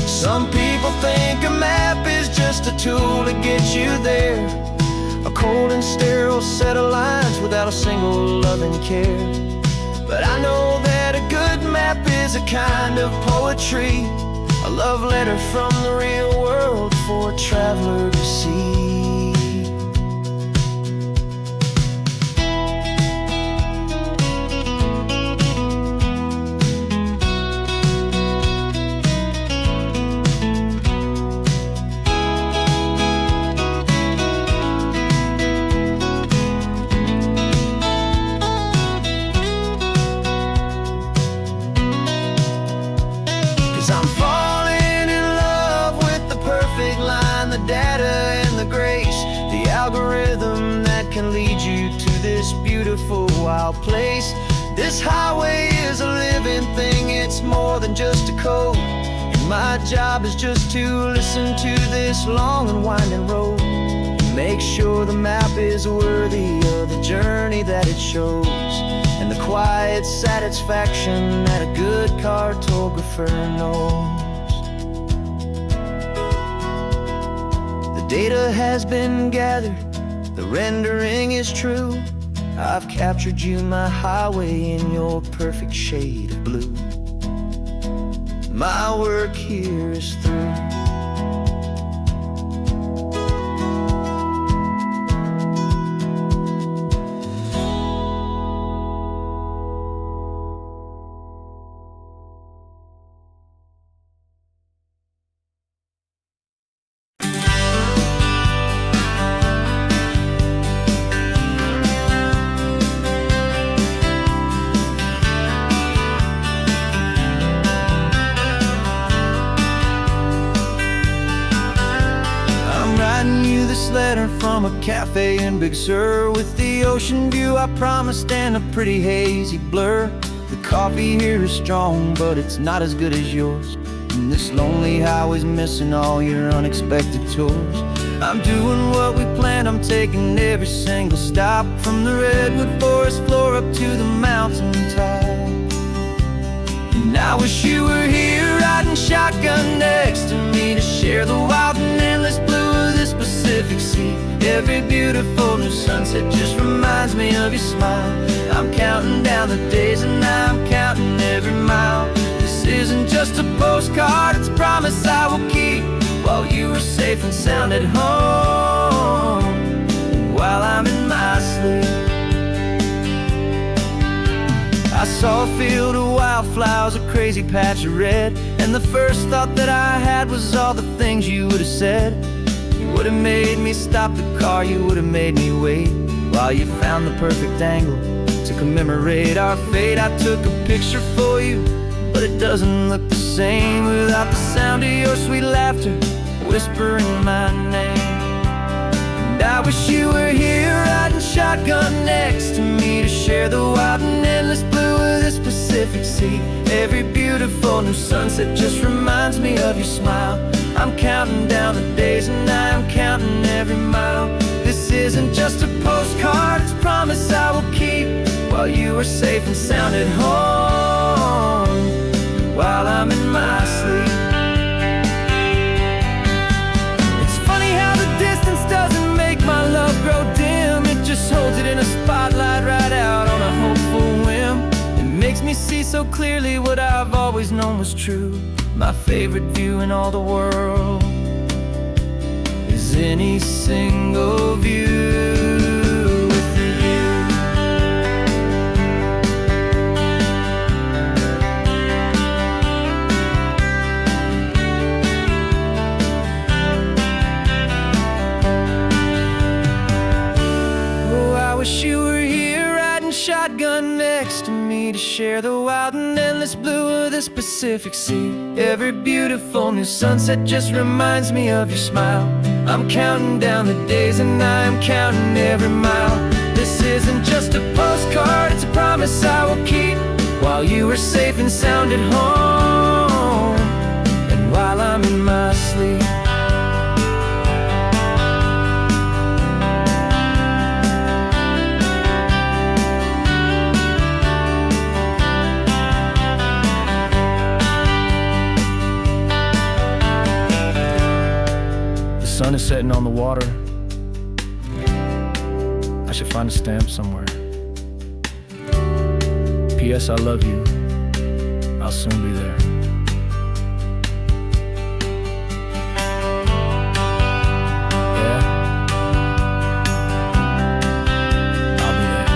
Speaker 3: Some people think a map is just a tool to get you there, a cold and sterile set of lines without a single loving care. But I know that a good map is a kind of poetry, a love letter from the real world for a traveler to see. the data and the grace, the algorithm that can lead you to this beautiful wild place. This highway is a living thing, it's more than just a code. And my job is just to listen to this long and winding road, and make sure the map is worthy of the journey that it shows, and the quiet satisfaction that a good cartographer knows. The data has been gathered, the rendering is true. I've captured you, my highway, in your perfect shade of blue. My work here is through. This letter from a cafe in Big Sur, with the ocean view I promised and a pretty hazy blur. The coffee here is strong, but it's not as good as yours, and this lonely highway's missing all your unexpected tours. I'm doing what we planned, I'm taking every single stop, from the redwood forest floor up to the mountain top. And I wish you were here riding shotgun next to me, to share the wild and endless blue of this Pacific Sea. Every beautiful new sunset just reminds me of your smile. I'm counting down the days and I'm counting every mile. This isn't just a postcard, it's a promise I will keep, while you are safe and sound at home, and while I'm in my sleep. I saw a field of wildflowers, a crazy patch of red, and the first thought that I had was all the things you would have said. You would have made me stop the car, you would have made me wait, while you found the perfect angle to commemorate our fate. I took a picture for you, but it doesn't look the same without the sound of your sweet laughter whispering my name. And I wish you were here riding shotgun next to me, to share the wild and endless blue of this Pacific Sea. Every beautiful new sunset just reminds me of your smile. I'm counting down the days and I'm counting every mile. This isn't just a postcard, it's a promise I will keep, while you are safe and sound at home, while I'm in my sleep. It's funny how the distance doesn't make my love grow dim, it just holds it in a spotlight right out on a hopeful whim. It makes me see so clearly what I've always known was true. My favorite view in all the world is any single view with you. Oh, I wish you were here riding shotgun next to me, to share the wild and endless blue of this Pacific Sea. Every beautiful new sunset just reminds me of your smile. I'm counting down the days and I'm counting every mile. This isn't just a postcard, it's a promise I will keep, while you are safe and sound at home, and while I'm in my sleep. The sun is setting on the water. I should find a stamp somewhere. P.S. I love you. I'll soon be there. Yeah? I'll be there.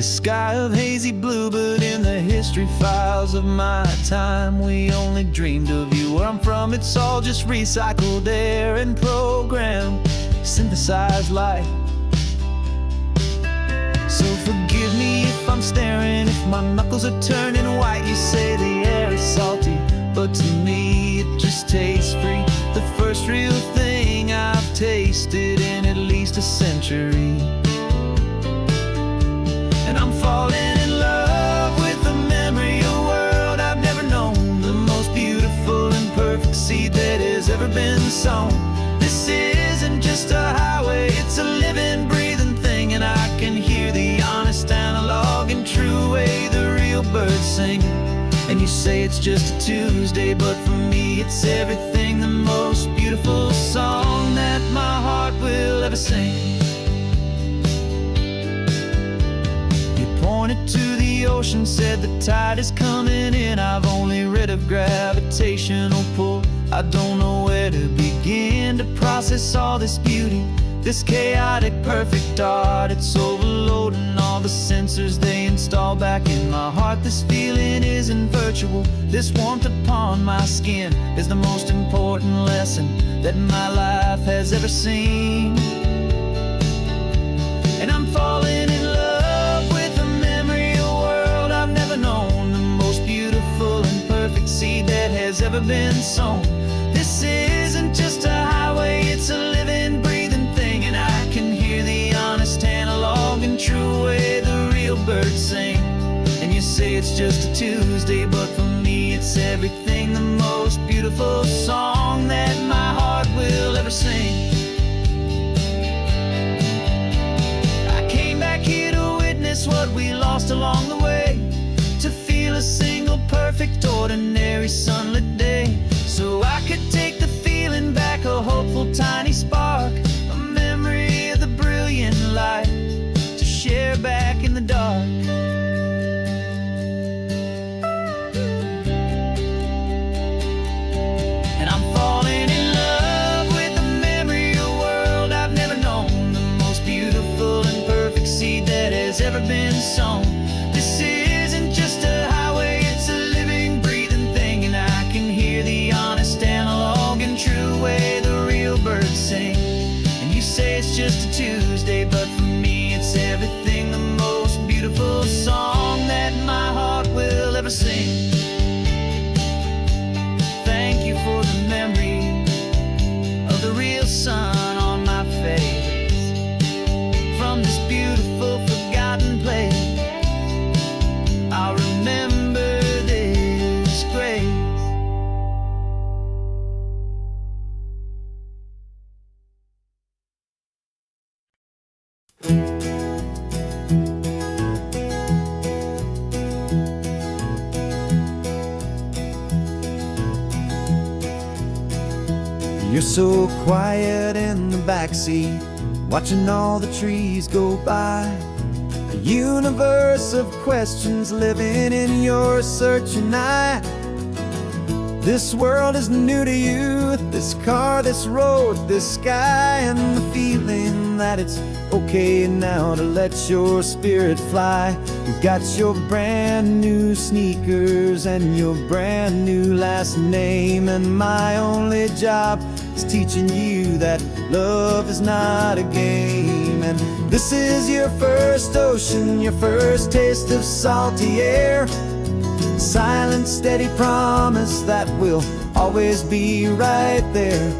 Speaker 2: sky of hazy blue, but in the history files of my time, we only dreamed of you. Where I'm from, it's all just recycled air and programmed, synthesized light. So forgive me if I'm staring, if my knuckles are turning white. You say the air is salty, but to me it just tastes free. The first real thing I've tasted in at least a century. And I'm falling in love with the memory of a world I've never known, the most beautiful and perfect seed that has ever been sown. This isn't just a highway, it's a living, breathing thing, and I can hear the honest analog and true way the real birds sing. And you say it's just a Tuesday, but for me it's everything, the most beautiful song that my heart will ever sing. You pointed to the ocean, said the tide is coming in. I've only read of gravitational pull. I don't know where to begin to process all this beauty, this chaotic perfect art. It's overloading all the sensors they install back in my heart. This feeling isn't virtual, this warmth upon my skin is the most important lesson that my life has ever seen. And I'm falling in love with the memory of a world I've never known, the most beautiful and perfect seed that has ever been sown. This isn't just a highway, it's a living, breathing thing, and I can hear the honest analog and true way the real birds sing. And you say it's just a Tuesday, but for me it's everything, the most beautiful song that my heart will ever sing. I came back here to witness what we lost along the way, to feel a single perfect ordinary sunlit day, so I could take the feeling back, a hopeful tiny spark, a memory of the brilliant light to share back in the dark. And I'm falling in love with the memory of a world I've never known, the most beautiful and perfect seed that has ever been sown. This isn't just a highway, it's a living, breathing thing, and I can hear the honest analog and true way the real birds sing. And you say it's just a Tuesday, but for me it's everything, the most beautiful song that my heart will ever sing. Thank you for the memory of the real sun on my face, from this beautiful forgotten place. I'll remember this grace.
Speaker 1: You're so quiet in the backseat, watching all the trees go by. A universe of questions living in your searching eye. This world is new to you, this car, this road, this sky, and the feeling that it's okay now to let your spirit fly. You've got your brand new sneakers and your brand new last name, and my only job is teaching you that love is not a game. And this is your first ocean, your first taste of salty air, silent, steady promise that we'll always be right there.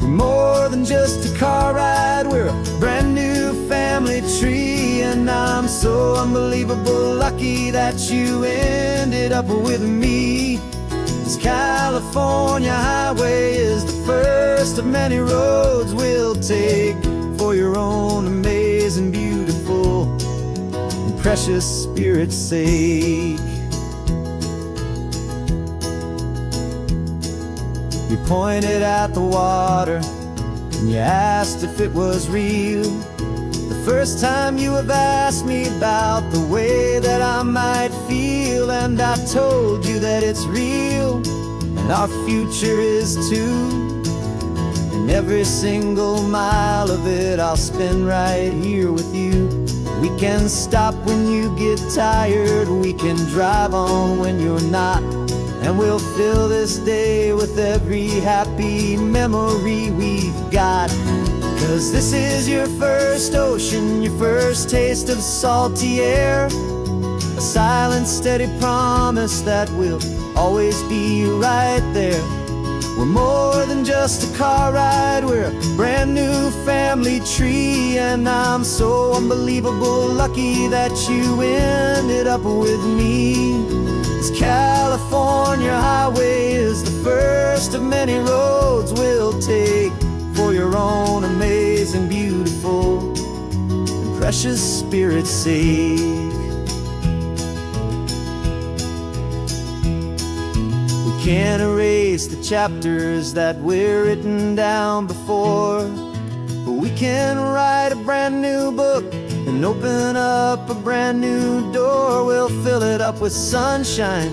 Speaker 1: We're more than just a car ride, we're a brand new family tree, and I'm so unbelievable lucky that you ended up with me. This California highway is the first of many roads we'll take for your own amazing, beautiful, and precious spirit's sake. You pointed at the water and you asked if it was real. The first time you have asked me about the way that I might feel, and I told you that it's real and our future is too. And every single mile of it I'll spend right here with you. We can stop when you get tired, we can drive on when you're not, and we'll fill this day with every happy memory we've got. 'Cause this is your first ocean, your first taste of salty air, a silent, steady promise that we'll always be right there. We're more than just a car ride, we're a brand new family tree. And I'm so unbelievable lucky that you ended up with me. This California highway is the first of many roads we'll take for your own amazing, beautiful, and precious spirit's sake. Can't erase the chapters that we're written down before, but we can write a brand new book and open up a brand new door. We'll fill it up with sunshine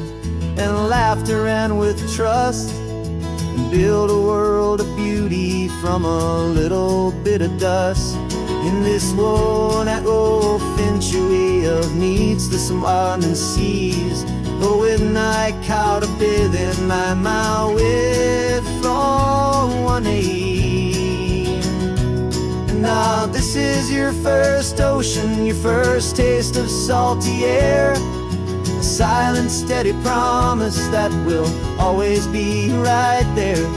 Speaker 1: and laughter and with trust, and build a world of beauty from a little bit of dust. In this world that century of needs to some island seas, but with night caught a bit in my way from 180. Now this is your first ocean, your first taste of salty air, a silent, steady promise that we'll always be right there.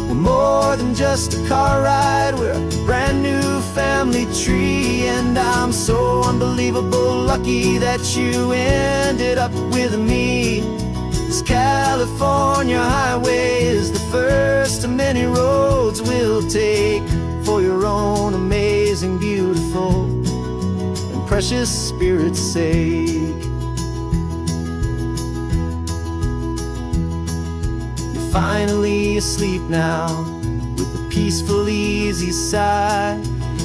Speaker 1: We're more than just a car ride, we're a brand new family tree. And I'm so unbelievable lucky that you ended up with me. This California highway is the first of many roads we'll take for your own amazing, beautiful, and precious spirit's sake. Finally asleep now, with a peaceful, easy sigh.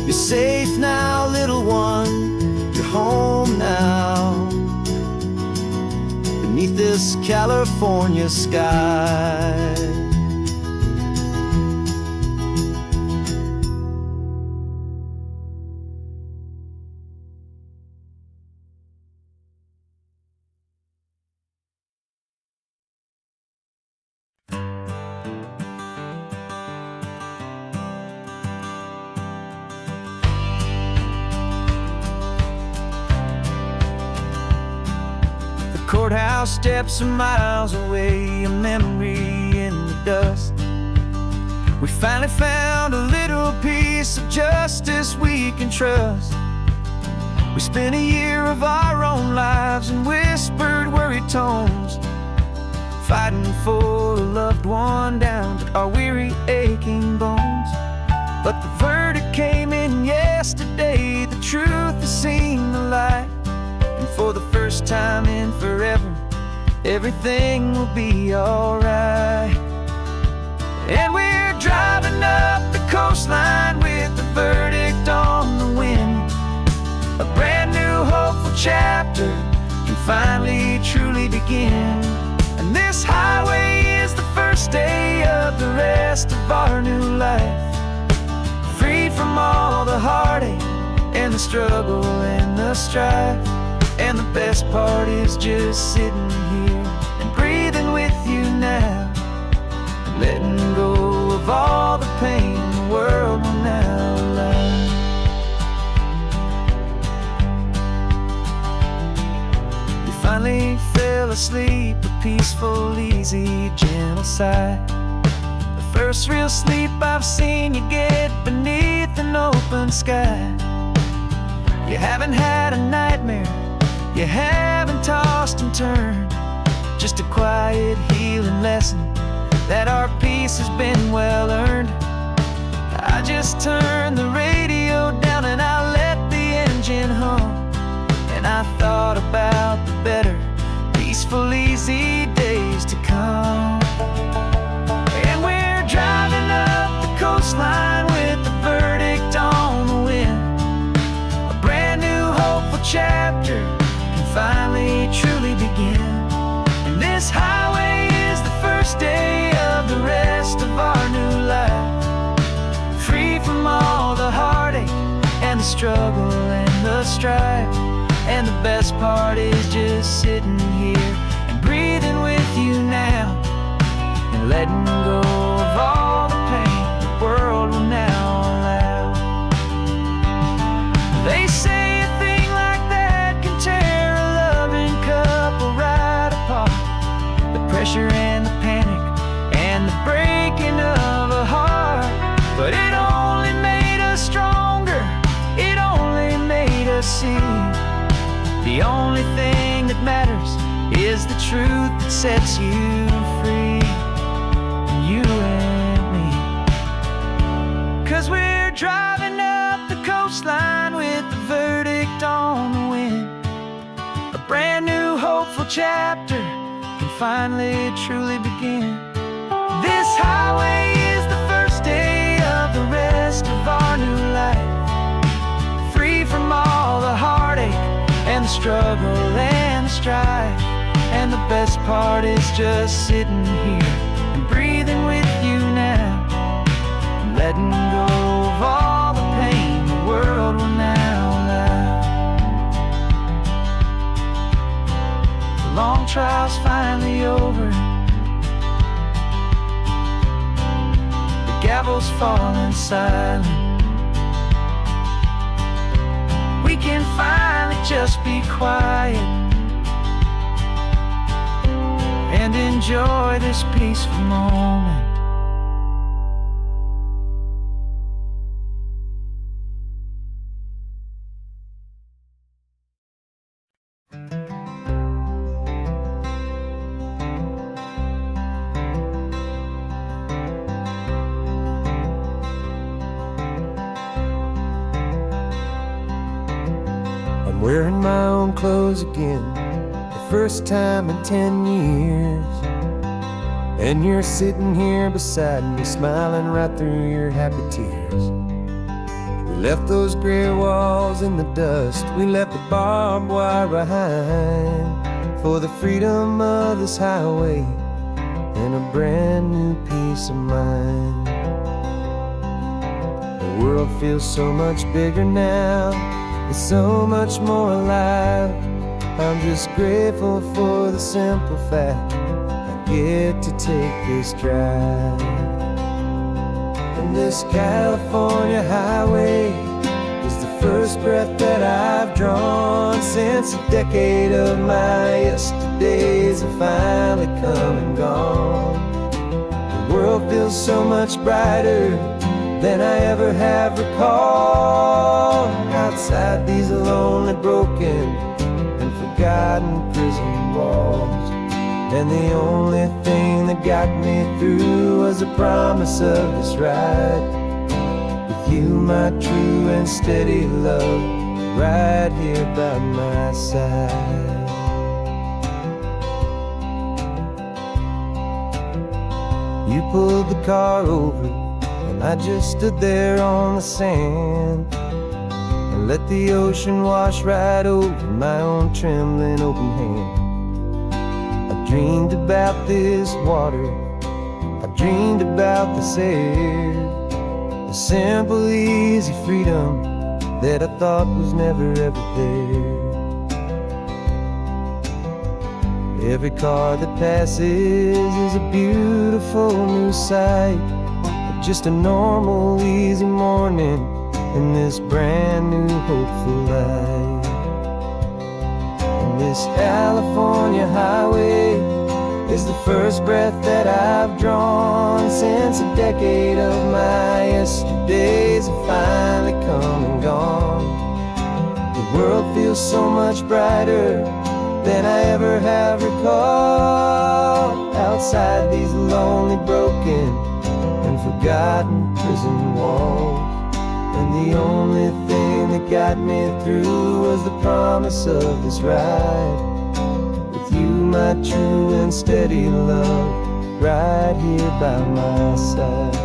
Speaker 1: You're safe now, little one, you're home now, beneath this California sky.
Speaker 2: Courthouse steps are miles away, a memory in the dust. We finally found a little piece of justice we can trust. We spent a year of our own lives in whispered, worried tones, fighting for a loved one down to our weary, aching bones. But the verdict came in yesterday, the truth has seen the light. And for the first time in forever, everything will be alright. And we're driving up the coastline with the verdict on the wind. A brand new hopeful chapter can finally truly begin. And this highway is the first day of the rest of our new life, free from all the heartache and the struggle and the strife. And the best part is just sitting here and breathing with you now, and letting go of all the pain the world will now allow. You finally fell asleep, a peaceful, easy, gentle sigh. The first real sleep I've seen you get beneath an open sky. You haven't had a nightmare, you haven't tossed and turned, just a quiet healing lesson that our peace has been well earned. I just turned the radio down and I let the engine hum, and I thought about the better, peaceful, easy days to come. And we're driving up the coastline with the verdict on the wind. A brand new hopeful chapter finally truly begin. And this highway is the first day of the rest of our new life, free from all the heartache and the struggle and the strive. And the best part is just sitting here and breathing with you now, and letting go of all the pain the world will now allow. They say a thing like that can tear a loving couple right apart. The pressure and the panic and the breaking of a heart. But it only made us stronger, it only made us see the only thing that matters is the truth that sets you free. You and me. 'Cause we're driving up the coastline with the verdict on the wind. A brand new hopeful chapter can finally truly begin. This highway is the first day of the rest of our new life, free from all the heartache and the struggle and the strife. And the best part is just sitting here and breathing with you now, and letting go of all the pain the world will now allow. The long trial's finally over, the gavel's falling silent. We can finally just be quiet and enjoy this peaceful moment.
Speaker 1: I'm wearing my own clothes again, the first time in 10 years. And you're sitting here beside me, smiling right through your happy tears. We left those gray walls in the dust, we left the barbed wire behind, for the freedom of this highway and a brand new peace of mind. The world feels so much bigger now, it's so much more alive. I'm just grateful for the simple fact I get to take this drive. And this California highway is the first breath that I've drawn since a decade of my yesterdays have finally come and gone. The world feels so much brighter than I ever have recalled. Outside these lonely, broken, and forgotten prison walls, and the only thing that got me through was the promise of this ride with you, my true and steady love, right here by my side. You pulled the car over and I just stood there on the sand and let the ocean wash right over my own trembling open hand. I dreamed about this water, I dreamed about this air, the simple, easy freedom that I thought was never ever there. Every car that passes is a beautiful new sight, but just a normal, easy morning in this brand new hopeful life. And this California highway is the first breath that I've drawn since a decade of my yesterdays have finally come and gone. The world feels so much brighter than I ever have recalled. Outside these lonely, broken, and forgotten prison walls, and the only thing that got me through was the promise of this ride with you, my true and steady love, right here by my side.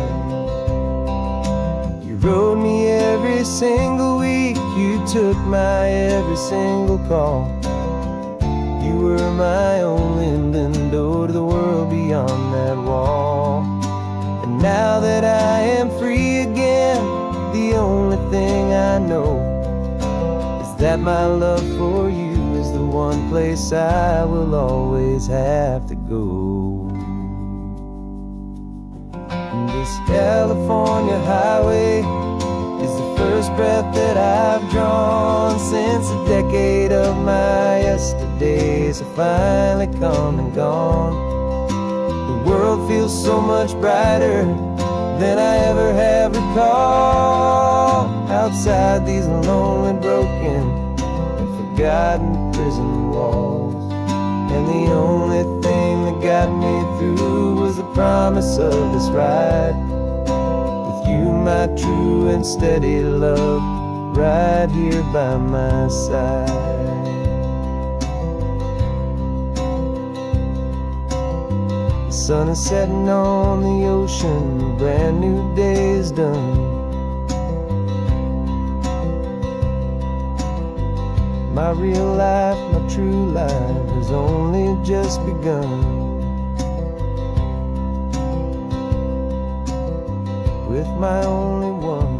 Speaker 1: You rode me every single week, you took my every single call. You were my only window to the world beyond that wall. And now that I am free again, the only thing I know is that my love for you is the one place I will always have to go. This California highway is the first breath that I've drawn since a decade of my yesterdays have finally come and gone. The world feels so much brighter than I ever have recalled. Outside these lonely, broken, and forgotten prison walls, and the only thing that got me through was the promise of this ride with you, my true and steady love, right here by my side. The sun is setting on the ocean, a brand new day is done. My real life, my true life has only just begun. With my only one.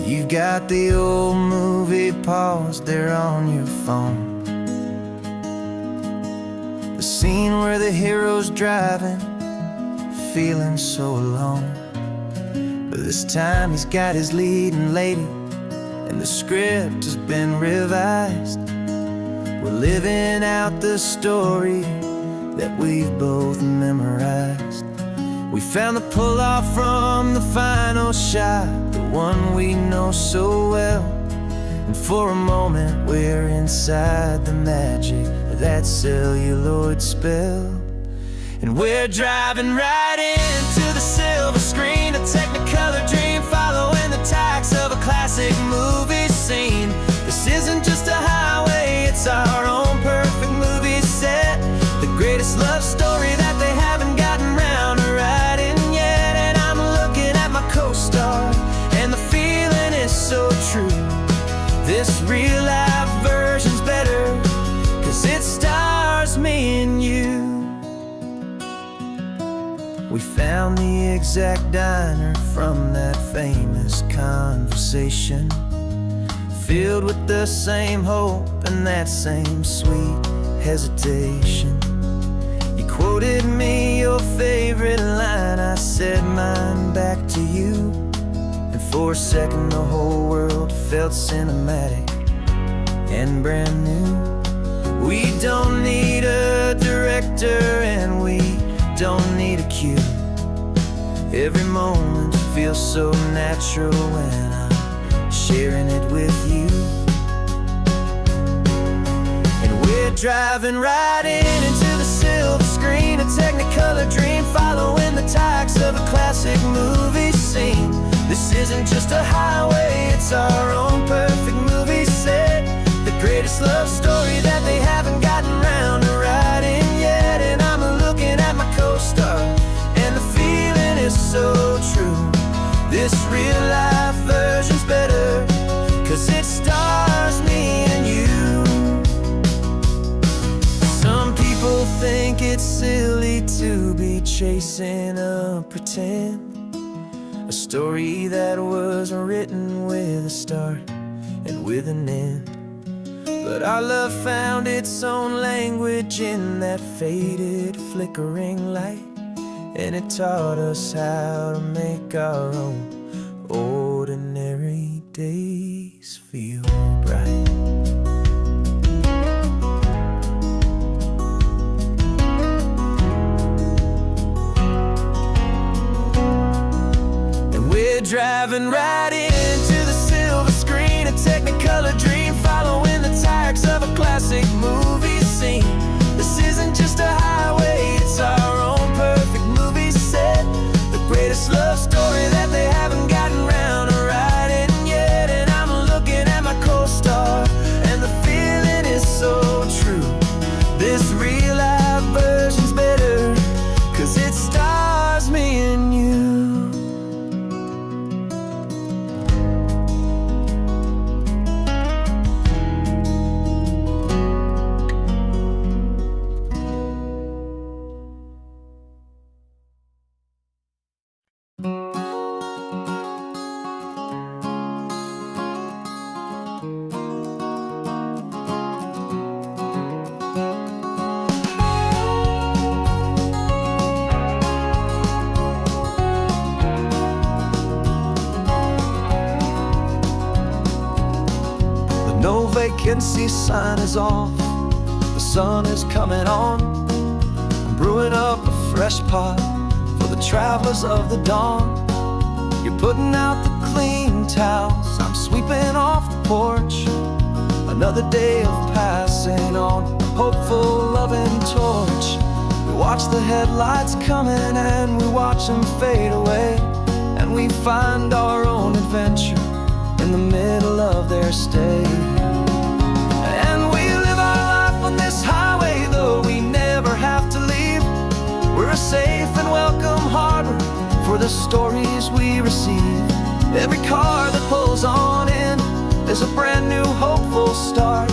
Speaker 3: You've got the old movie paused there on your phone, the scene where the hero's driving, feeling so alone. But this time he's got his leading lady, and the script has been revised. We're living out the story that we've both memorized. We found the pull-off from the final shot, the one we know so well. And for a moment we're inside the magic of that celluloid spell. And we're driving right into the silver screen, a Technicolor dream, following the tacks of a classic movie scene. This isn't just a highway, it's our own perfect movie set, the greatest love story that they haven't gotten round to writing yet. And I'm looking at my co-star, and the feeling is so true. This real life version's better, 'cause it stars me and you. We found the exact diner from that famous conversation, filled with the same hope and that same sweet hesitation. You quoted me your favorite line, I said mine back to you. And for a second the whole world felt cinematic and brand new. We don't need a director and we don't need a cue. Every moment feels so natural when I'm sharing it with you. And we're driving right into the silver screen, a Technicolor dream, following the tacks of a classic movie scene. This isn't just a highway, it's our own perfect movie set, the greatest love story that they haven't gotten round to writing yet. And I'm looking at my co-star, and the feeling is so true. This real life version's better, 'cause it stars me and you. Some people think it's silly to be chasing a pretend, a story that was written with a start and with an end. But our love found its own language in that faded, flickering light, and it taught us how to make our own ordinary days feel bright. And we're driving right into the silver screen, a Technicolor dream, following the tacks of a classic movie scene. This isn't just a highway, it's our own perfect movie set, the greatest love story that they haven't gotten round to writing yet. And I'm looking at my co-star, and the feeling is so true. This real life version's better,
Speaker 1: vacancy sign is off, the sun is coming on. I'm brewing up a fresh pot for the travelers of the dawn. You're putting out the clean towels, I'm sweeping off the porch. Another day of passing on, a hopeful, loving torch. We watch the headlights coming and we watch them fade away, and we find our own adventure in the middle of their stay. And we live our life on this highway, though we never have to leave. We're a safe and welcome harbor for the stories we receive. Every car that pulls on in is a brand new hopeful start,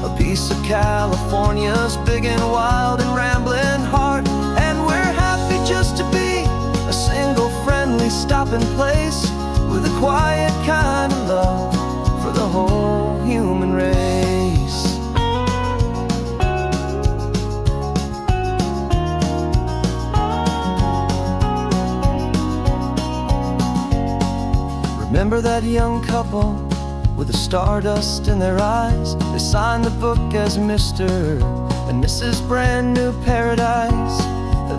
Speaker 1: a piece of California's big and wild and rambling heart. And we're happy just to be a single friendly stopping place, with a quiet kind of love for the whole human race. Remember that young couple with the stardust in their eyes? They signed the book as Mr. and Mrs. Brand New Paradise.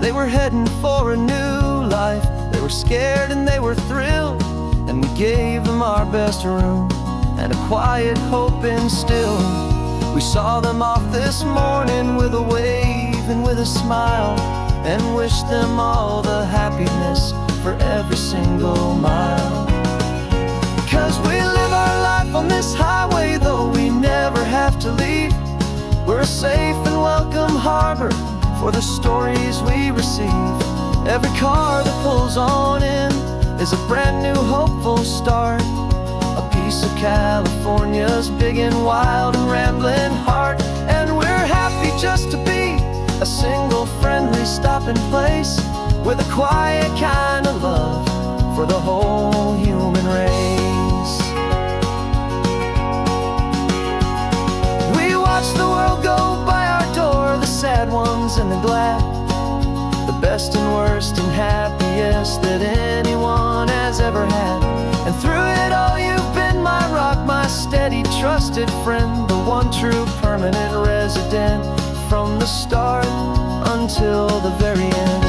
Speaker 1: They were heading for a new life. They were scared and they were thrilled, and we gave them our best room and a quiet hope instilled. We saw them off this morning with a wave and with a smile, and wished them all the happiness for every single mile. 'Cause we live our life on this highway, though we never have to leave. We're a safe and welcome harbor for the stories we receive. Every car that pulls on in is a brand new hopeful start, a piece of California's big and wild and rambling heart. And we're happy just to be a single friendly stopping place, with a quiet kind of love for the whole human race. We watch the world go by our door, the sad ones and the glad, the best and worst and happiest that anyone has ever had. And through it all you've been my rock, my steady trusted friend, the one true permanent resident, from the start until the very end.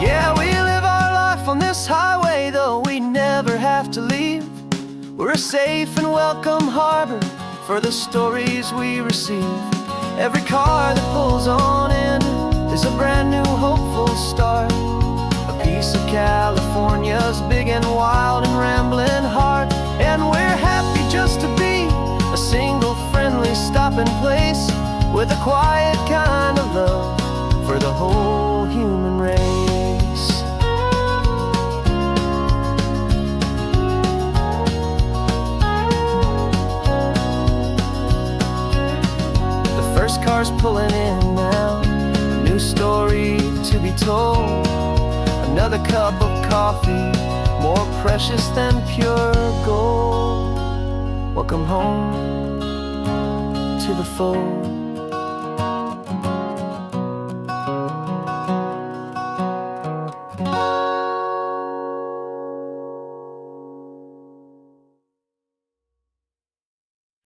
Speaker 1: Yeah, we live our life on this highway, though we never have to leave. We're a safe and welcome harbor for the stories we receive. Every car that pulls on in is a brand new hopeful start, a piece of California's big and wild and rambling heart. And we're happy just to be a single friendly stopping place, with a quiet kind of love for the whole human race. Cars pulling in now, a new story to be told. Another cup of coffee, more precious than pure gold. Welcome home to the fold.